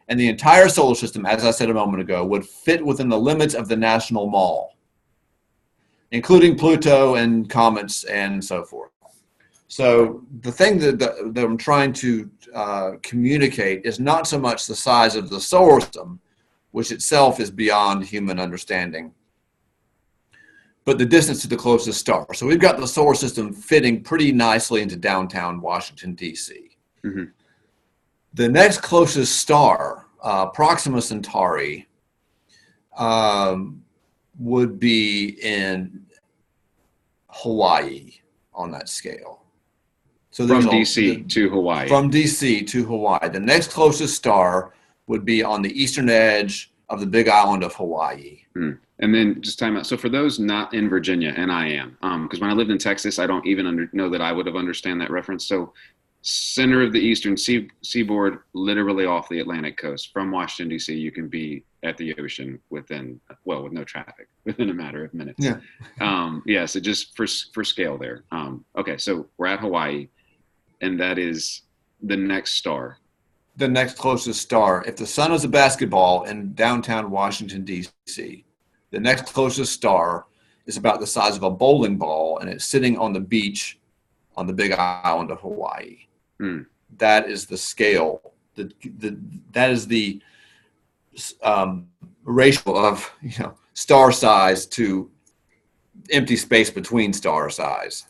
And the entire solar system, as I said a moment ago, would fit within the limits of the National Mall, including Pluto and comets and so forth. So the thing that I'm trying to communicate is not so much the size of the solar system, which itself is beyond human understanding, but the distance to the closest star. So we've got the solar system fitting pretty nicely into downtown Washington, D.C. Mm-hmm. The next closest star, Proxima Centauri, would be in Hawaii on that scale. So from D.C. to Hawaii. From D.C. to Hawaii. The next closest star would be on the eastern edge of the big island of Hawaii. And then just time out. So for those not in Virginia, and I am, because when I lived in Texas, I don't even know that I would have understand that reference. So center of the eastern seaboard, literally off the Atlantic coast, from Washington, D.C., you can be at the ocean with no traffic, within a matter of minutes. Yeah. So just for scale there. Okay, so we're at Hawaii, and that is the next star. The next closest star. If the sun is a basketball in downtown Washington, D.C., the next closest star is about the size of a bowling ball, and it's sitting on the beach on the big island of Hawaii. That is the scale. That is the ratio of star size to empty space between star size.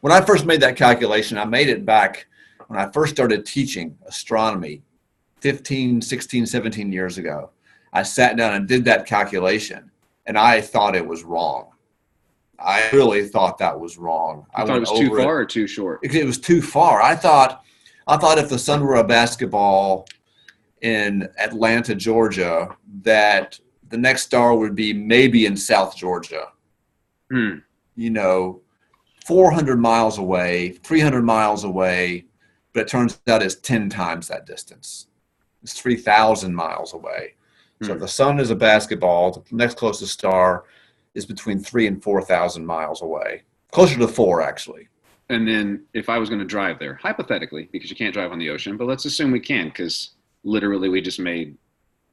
When I first made that calculation, I made it back when I first started teaching astronomy 15, 16, 17 years ago. I sat down and did that calculation, and I thought it was wrong. I really thought that was wrong. I thought it was too far or too short? It was too far. I thought if the sun were a basketball in Atlanta, Georgia, that the next star would be maybe in South Georgia. 400 miles away, 300 miles away, but it turns out it's 10 times that distance. It's 3,000 miles away. So if the sun is a basketball, the next closest star is between 3,000 and 4,000 miles away. Closer to 4, actually. And then if I was going to drive there, hypothetically, because you can't drive on the ocean, but let's assume we can, because literally we just made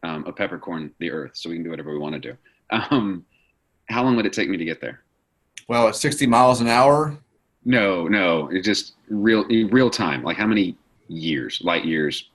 a peppercorn the Earth, so we can do whatever we want to do. How long would it take me to get there? Well, it's 60 miles an hour. No, it's just real time. Like how many years, light years?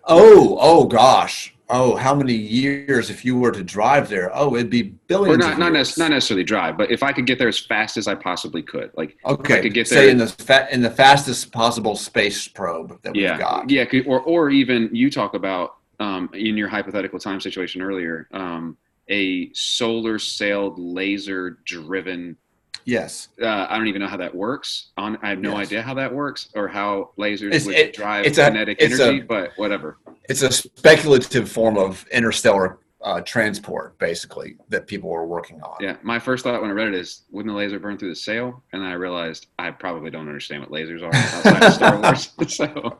Oh gosh. Oh, how many years if you were to drive there? Oh, it'd be billions. Or not necessarily drive, but if I could get there as fast as I possibly could, like okay, if I could get there in the fastest possible space probe that we've got. Yeah, or even you talk about in your hypothetical time situation earlier, a solar sailed laser driven. Yes. I don't even know how that works. I have no idea how that works or how lasers would drive kinetic energy, but whatever. It's a speculative form of interstellar transport, basically, that people are working on. Yeah. My first thought when I read it is, wouldn't the laser burn through the sail? And then I realized I probably don't understand what lasers are outside of Star Wars. So,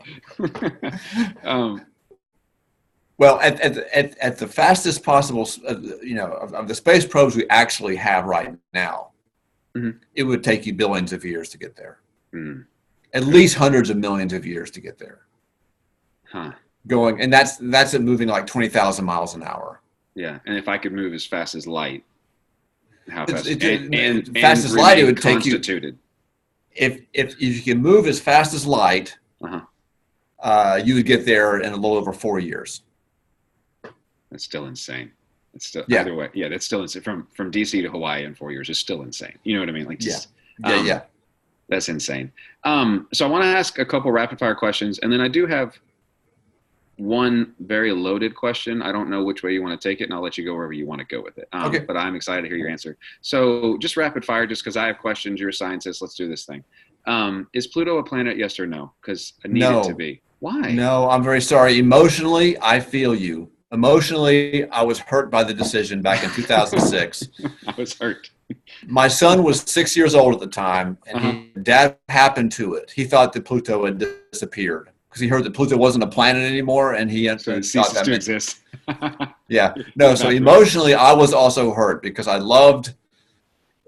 well, at the fastest possible, of the space probes we actually have right now, it would take you billions of years to get there. At least hundreds of millions of years to get there. And that's it moving like 20,000 miles an hour. Yeah, and if I could move as fast as light, how It's, fast? it, And fast as light, it remain would take you. constituted. If you can move as fast as light, Uh-huh. you would get there in a little over 4 years. That's still insane. It's still Yeah. either way. Yeah, that's still insane. From DC to Hawaii in 4 years is still insane. You know what I mean? Like, just, Yeah. that's insane. So I want to ask a couple rapid fire questions, and then I do have one very loaded question. I don't know which way you want to take it, and I'll let you go wherever you want to go with it. Okay. But I'm excited to hear your answer. So just rapid fire, just because I have questions. You're a scientist. Let's do this thing. Is Pluto a planet? Yes or no? Because I need it to be. Why? No, I'm very sorry. Emotionally, I feel you. Emotionally, I was hurt by the decision back in 2006. I was hurt. My son was 6 years old at the time, and Dad happened to it. He thought that Pluto had disappeared because he heard that Pluto wasn't a planet anymore, and he so it ceases to exist. Yeah. No, so emotionally, I was also hurt because I love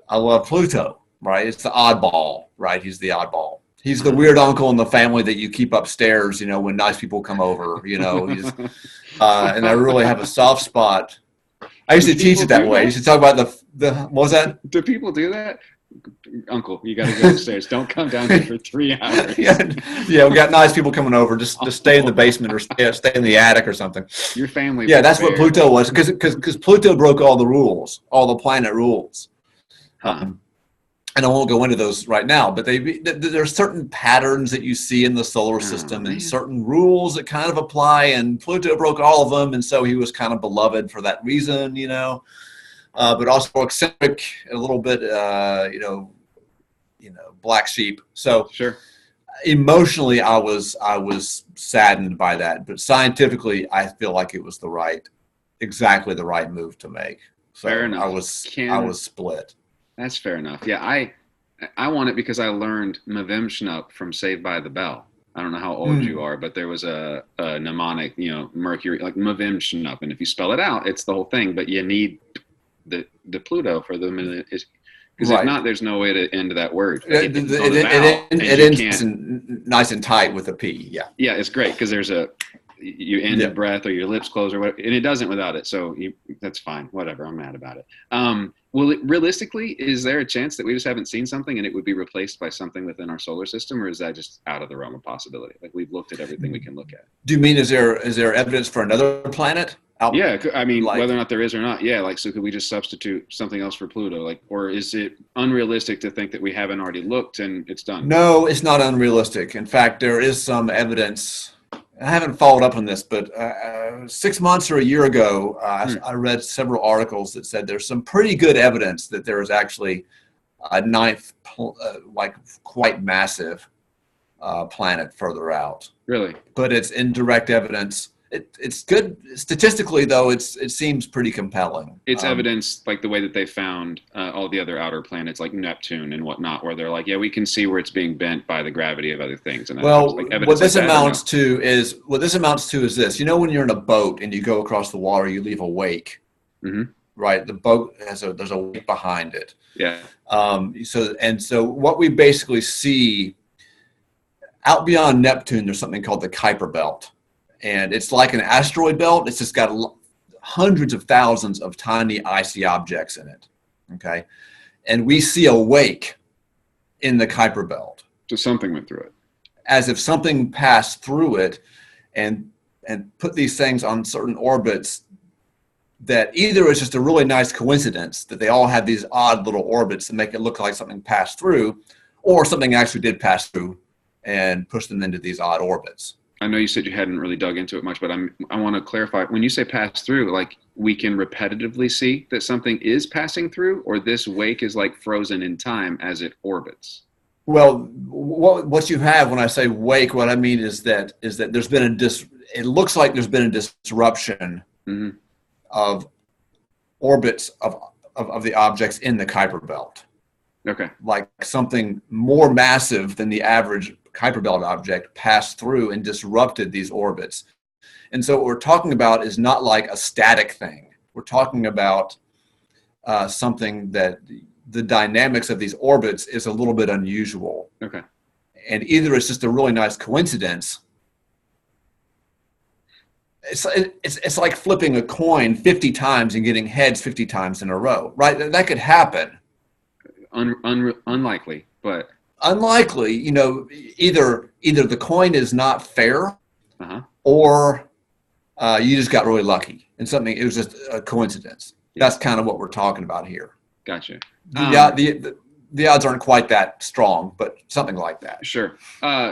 Pluto, right? It's the oddball, right? He's the oddball. He's the weird uncle in the family that you keep upstairs, when nice people come over, he's, and I really have a soft spot. I used to teach it that way. I used to talk about what was that? Do people do that? Uncle, you got to go upstairs. Don't come down here for 3 hours. Yeah, we got nice people coming over. Just stay in the basement or stay in the attic or something. Your family. Yeah, that's what Pluto was, because Pluto broke all the rules, all the planet rules. And I won't go into those right now, but there are certain patterns that you see in the solar system and certain rules that kind of apply, and Pluto broke all of them, and so he was kind of beloved for that reason, but also eccentric, a little bit, black sheep. So sure. Emotionally, I was saddened by that, but scientifically, I feel like it was exactly the right move to make. So fair enough. I was split. That's fair enough. Yeah, I want it because I learned Mavim Schnupp from Saved by the Bell. I don't know how old you are, but there was a mnemonic, Mercury, like Mavim Schnupp, and if you spell it out, it's the whole thing. But you need the Pluto for them, because if not, there's no way to end that word. Like it ends nice and tight with a P. Yeah. Yeah, it's great because you end a breath or your lips close or whatever, and it doesn't without it. So that's fine. Whatever. I'm mad about it. Realistically, is there a chance that we just haven't seen something and it would be replaced by something within our solar system, or is that just out of the realm of possibility? Like, we've looked at everything we can look at. Do you mean is there evidence for another planet? Yeah, I mean, whether or not there is or not. Yeah, so could we just substitute something else for Pluto? Or is it unrealistic to think that we haven't already looked and it's done? No, it's not unrealistic. In fact, there is some evidence. I haven't followed up on this, but 6 months or a year ago, I read several articles that said there's some pretty good evidence that there is actually a ninth, quite massive planet further out. Really? But it's indirect evidence. It's good statistically, though. It seems pretty compelling. It's evidence, like the way that they found all the other outer planets, like Neptune and whatnot, where they're like, yeah, we can see where it's being bent by the gravity of other things. And what this amounts to is this. When you're in a boat and you go across the water, you leave a wake. Mm-hmm. Right, the boat there's a wake behind it. Yeah. So what we basically see out beyond Neptune, there's something called the Kuiper Belt. And it's like an asteroid belt. It's just got hundreds of thousands of tiny icy objects in it. Okay. And we see a wake in the Kuiper Belt. So something went through it. As if something passed through it and put these things on certain orbits that either is just a really nice coincidence that they all have these odd little orbits that make it look like something passed through, or something actually did pass through and push them into these odd orbits. I know you said you hadn't really dug into it much, but I want to clarify. When you say pass through, like, we can repetitively see that something is passing through, or this wake is like frozen in time as it orbits? Well, what you have when I say wake, what I mean is that there's been it looks like there's been a disruption of orbits of the objects in the Kuiper Belt. Okay. Like something more massive than the average Kuiper Belt object passed through and disrupted these orbits. And so what we're talking about is not like a static thing. We're talking about something that the dynamics of these orbits is a little bit unusual. Okay. And either it's just a really nice coincidence, it's like flipping a coin 50 times and getting heads 50 times in a row, right? That could happen. Unlikely, but Unlikely, either the coin is not fair, uh-huh. or you just got really lucky and it was just a coincidence. Yeah. That's kind of what we're talking about here. Gotcha. The odds aren't quite that strong, but something like that. Sure.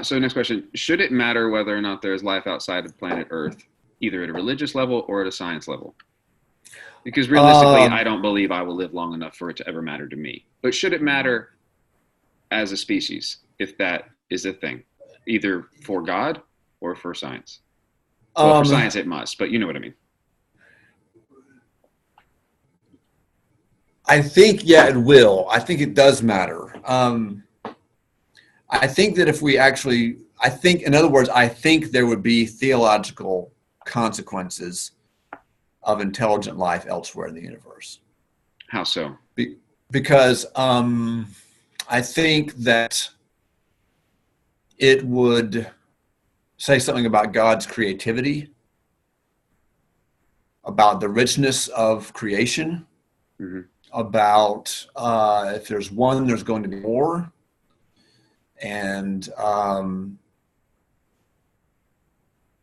So next question, should it matter whether or not there's life outside of planet Earth, either at a religious level or at a science level? Because realistically, I don't believe I will live long enough for it to ever matter to me. But should it matter as a species, if that is a thing, either for God or for science? Well, for science it must, but you know what I mean. I think, yeah, it will. I think it does matter. I think that if we actually, in other words, I think there would be theological consequences of intelligent life elsewhere in the universe. How so? Because I think that it would say something about God's creativity, about the richness of creation, mm-hmm. about if there's one, there's going to be more. And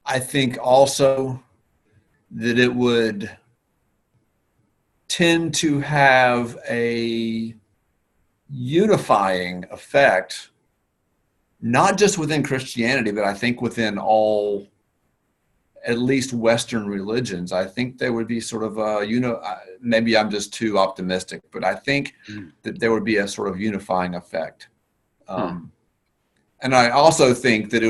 I think also that it would tend to have a unifying effect, not just within Christianity, but I think within all, at least Western religions. I think there would be sort of a, maybe I'm just too optimistic, but I think that there would be a sort of unifying effect. And I also think that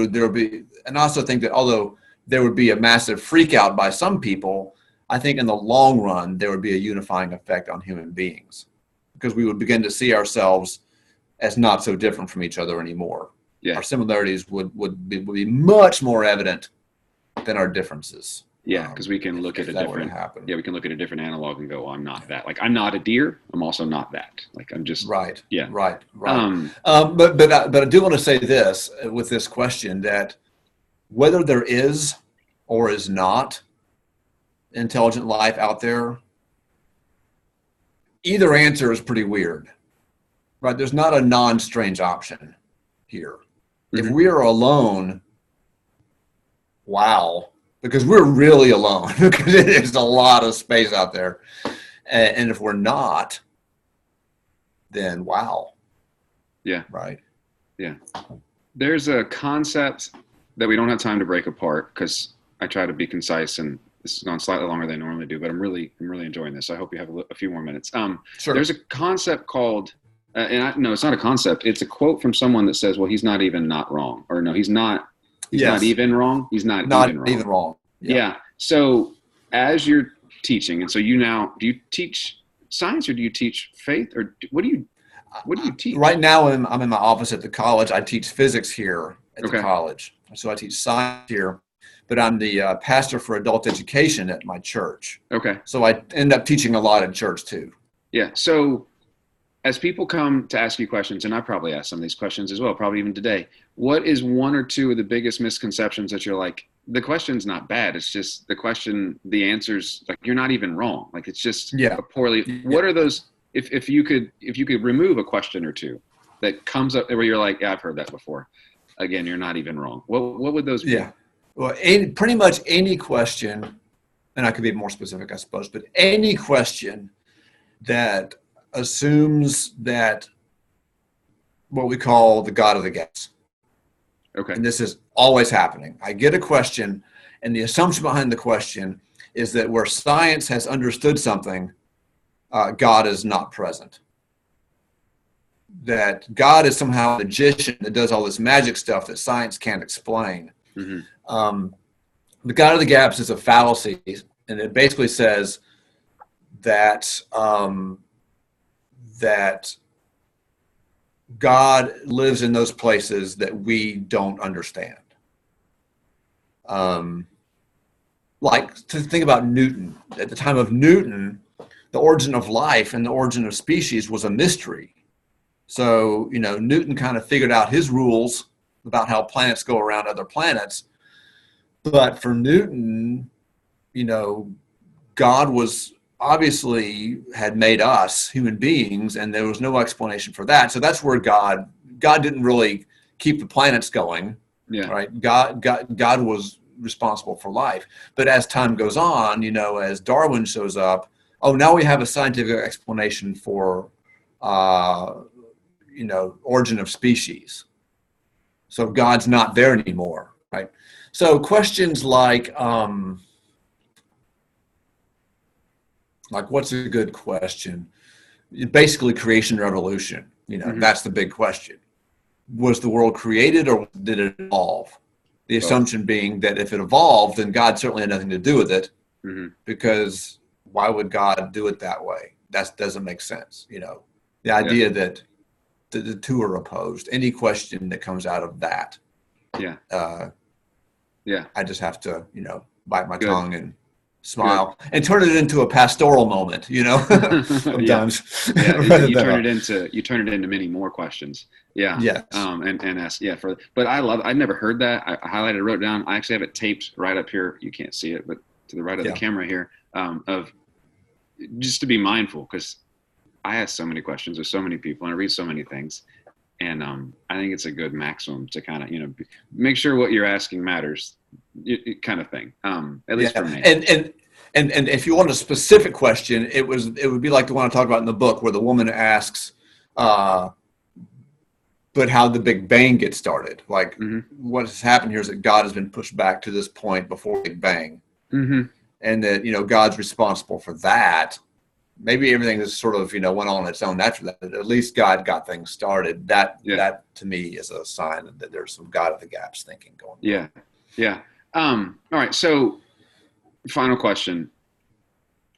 although there would be a massive freak out by some people, I think in the long run, there would be a unifying effect on human beings, because we would begin to see ourselves as not so different from each other anymore. Yeah. Our similarities would be much more evident than our differenents. Yeah, because we can look at a different. Yeah, we can look at a different analog and go, "Well, I'm not that. Like, I'm not a deer. I'm also not that. Like, I'm just right." Yeah, right. But I do want to say this with this question, that whether there is or is not intelligent life out there, either answer is pretty weird, right? There's not a non-strange option here. Mm-hmm. If we are alone, wow. Because we're really alone, because it is a lot of space out there. And if we're not, then wow. Yeah. Right. Yeah. There's a concept that we don't have time to break apart, because I try to be concise, and this has gone slightly longer than I normally do, but I'm really enjoying this. So I hope you have a few more minutes. Sure. There's a concept called, no, it's not a concept. It's a quote from someone that says, well, he's not even not wrong. Or no, he's not. He's not even wrong. He's not even wrong. Yeah. So as you're teaching, and so do you teach science or do you teach faith, or what do you teach? Right now, I'm in my office at the college. I teach physics here at the college. So I teach science here, but I'm the pastor for adult education at my church. Okay. So I end up teaching a lot in church too. Yeah. So as people come to ask you questions, and I probably ask some of these questions as well, probably even today, what is one or two of the biggest misconceptions that you're like, the question's not bad, it's just the answer's like, you're not even wrong. Like, it's just poorly. What are those, if you could remove a question or two that comes up where you're like, yeah, I've heard that before. Again, you're not even wrong. What would those be? Yeah. Well, pretty much any question, and I could be more specific, I suppose, but any question that assumes that what we call the God of the gaps. Okay. And this is always happening. I get a question, and the assumption behind the question is that where science has understood something, God is not present. That God is somehow a magician that does all this magic stuff that science can't explain. Mm-hmm. The God of the gaps is a fallacy, and it basically says that that God lives in those places that we don't understand. Like, to think about Newton. At the time of Newton, the origin of life and the origin of species was a mystery. So, Newton kind of figured out his rules about how planets go around other planets. But for Newton, you know, God was obviously had made us human beings, and there was no explanation for that. So that's where God didn't really keep the planets going. Yeah. Right? God was responsible for life. But as time goes on, you know, as Darwin shows up, oh, now we have a scientific explanation for, you know, origin of species. So God's not there anymore, right? So questions like what's a good question? Basically, creation or evolution. You know, Mm-hmm. that's the big question. Was the world created or did it evolve? The Both. assumption being that if it evolved, then God certainly had nothing to do with it, Mm-hmm. because why would God do it that way? That doesn't make sense. You know, the Yeah. idea that the two are opposed. Any question that comes out of that, Yeah. uh, Yeah. I just have to, you know, bite my Good. tongue and Good. smile and turn it into a pastoral moment, you know, Yeah. sometimes Yeah. rather You than turn it into many more questions. Yeah. yes. And ask, yeah, but I never heard that. I highlighted, wrote down, I actually have it taped right up here. You can't see it, but to the right of the Yeah. camera here, of just to be mindful, because I ask so many questions with so many people and I read so many things. And I think it's a good maximum to kind of, make sure what you're asking matters, kind of thing. At least for Yeah. me. And if you want a specific question, it would be like the one I talked about in the book where the woman asks, but how the Big Bang get started? Like, Mm-hmm. what has happened here is that God has been pushed back to this point before Big Bang, Mm-hmm. and that, you know, God's responsible for that. Maybe everything is sort of, you know, went on its own after that, but at least God got things started. That to me is a sign that there's some God of the gaps thinking going on. Yeah. Yeah. All right. So final question,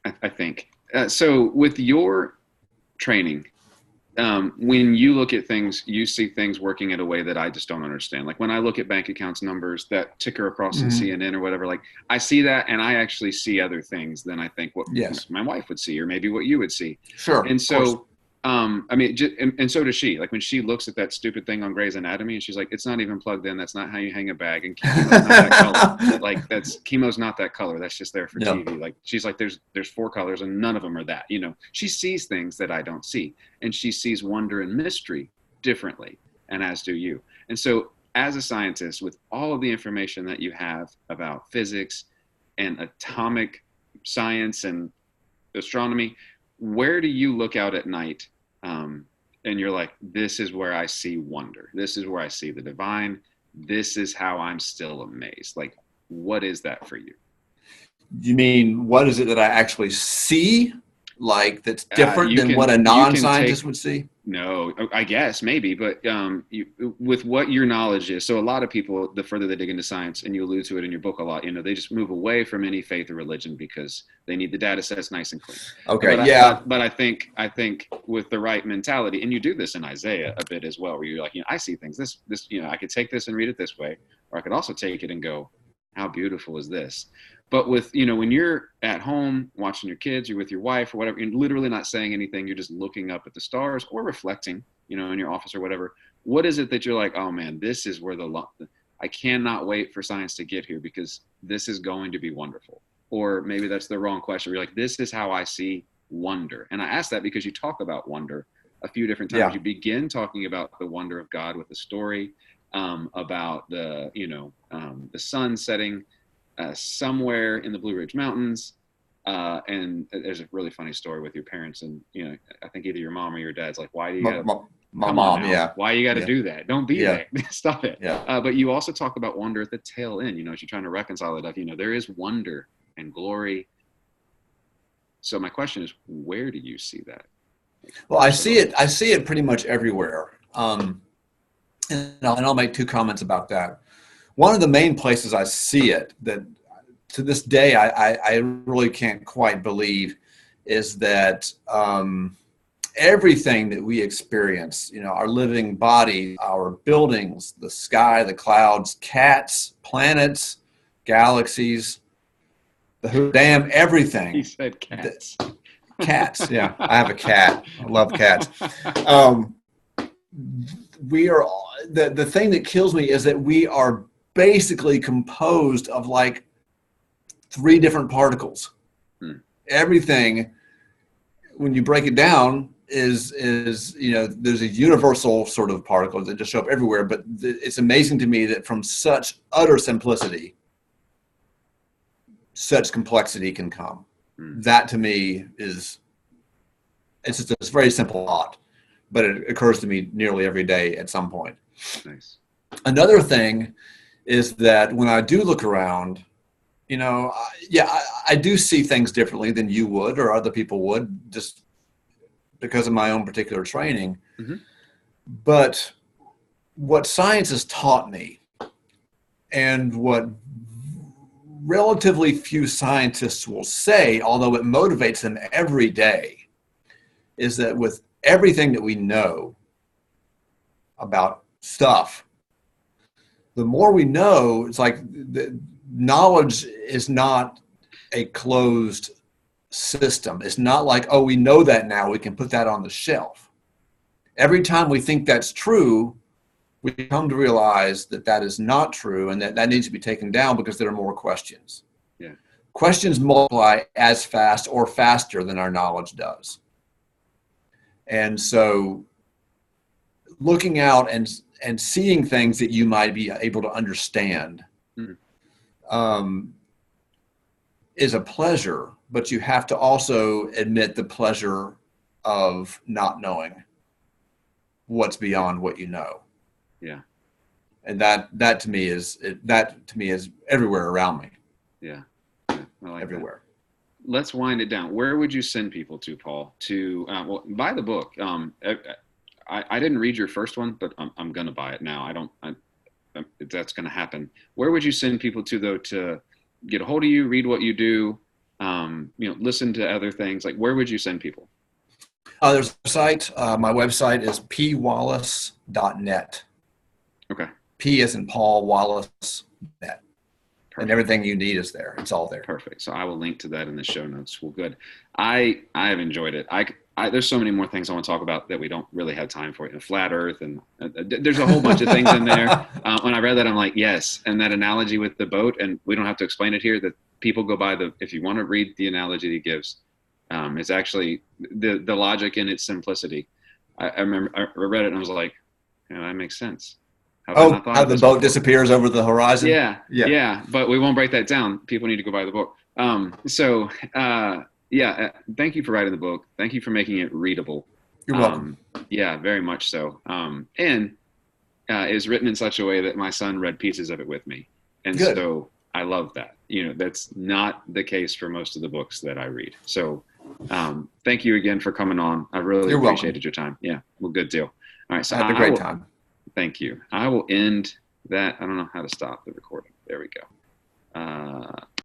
I think. So with your training, when you look at things, you see things working in a way that I just don't understand. Like when I look at bank accounts numbers that ticker across in CNN or whatever, like I see that and I actually see other things than I think what Yes. my wife would see or maybe what you would see. Sure. And so, I mean, and so does she. Like when she looks at that stupid thing on Grey's Anatomy and she's like, it's not even plugged in. That's not how you hang a bag. And chemo's not that color. Like chemo's not that color. That's just there for TV. Like she's like, there's 4 colors and none of them are that, you know. She sees things that I don't see. And she sees wonder and mystery differently, and as do you. And so as a scientist, with all of the information that you have about physics and atomic science and astronomy, where do you look out at night and you're like, this is where I see wonder. This is where I see the divine. This is how I'm still amazed. Like, what is that for you? You mean, what is it that I actually see? Like that's different than what a non-scientist would see? No, I guess maybe, but with what your knowledge is. So a lot of people, the further they dig into science, and you allude to it in your book a lot, you know, they just move away from any faith or religion because they need the data sets nice and clean. Okay, but I think with the right mentality, and you do this in Isaiah a bit as well, where you're like, you know, I see things. This, you know, I could take this and read it this way, or I could also take it and go, how beautiful is this? But with, you know, when you're at home watching your kids, you're with your wife or whatever, you're literally not saying anything. You're just looking up at the stars or reflecting, you know, in your office or whatever. What is it that you're like, oh man, this is where I cannot wait for science to get here because this is going to be wonderful. Or maybe that's the wrong question. You're like, this is how I see wonder. And I ask that because you talk about wonder a few different times. Yeah. You begin talking about the wonder of God with a story about the, you know, the sun setting somewhere in the Blue Ridge Mountains. And there's a really funny story with your parents. And, you know, I think either your mom or your dad's like, why do you my mom, yeah. Why you got to do that? Don't be there. Stop it. Yeah. But you also talk about wonder at the tail end, you know, as you're trying to reconcile it up, you know, there is wonder and glory. So my question is, where do you see that? Well, I see it pretty much everywhere. And I'll make 2 comments about that. One of the main places I see it that to this day I really can't quite believe is that everything that we experience, you know, our living body, our buildings, the sky, the clouds, cats, planets, galaxies, the damn everything. He said cats. Cats, yeah. I have a cat. I love cats. We are the thing that kills me is that we are basically composed of like 3 different particles. Hmm. Everything, when you break it down, is there's a universal sort of particles that just show up everywhere. But it's amazing to me that from such utter simplicity, such complexity can come. That to me is, it's just a very simple thought, but it occurs to me nearly every day at some point. Nice. Another thing is that when I do look around, I do see things differently than you would or other people would, just because of my own particular training. Mm-hmm. But what science has taught me, and what relatively few scientists will say, although it motivates them every day, is that with everything that we know about stuff, the more we know, it's like the knowledge is not a closed system. It's not like, oh, we know that now, we can put that on the shelf. Every time we think that's true, we come to realize that that is not true, and that needs to be taken down because there are more questions. Yeah. Questions multiply as fast or faster than our knowledge does. And so looking out and seeing things that you might be able to understand is a pleasure, but you have to also admit the pleasure of not knowing what's beyond what you know. Yeah. And that to me is everywhere around me. Yeah. I like everywhere. That. Let's wind it down. Where would you send people to, Paul, to buy the book? I didn't read your first one, but I'm going to buy it now. That's going to happen. Where would you send people to, though, to get a hold of you, read what you do, listen to other things? Like, where would you send people? There's a site. My website is pwallace.net. Okay. P as in Paul, Wallace, net. And everything you need is there. It's all there. Perfect. So I will link to that in the show notes. Well, good. I have enjoyed it. There's so many more things I want to talk about that we don't really have time for. Flat Earth, and there's a whole bunch of things in there. When I read that, I'm like, yes. And that analogy with the boat, and we don't have to explain it here, that people go by if you want to read the analogy he gives, it's actually the logic in its simplicity. I remember I read it and I was like, that makes sense. How the boat disappears over the horizon? Yeah. But we won't break that down. People need to go buy the book. Thank you for writing the book. Thank you for making it readable. You're welcome. Yeah, very much so. And is written in such a way that my son read pieces of it with me. And Good. So I love that. That's not the case for most of the books that I read. So thank you again for coming on. I really appreciated your time. Yeah, well, good deal. All right. So I had a great time. Thank you. I will end that. I don't know how to stop the recording. There we go.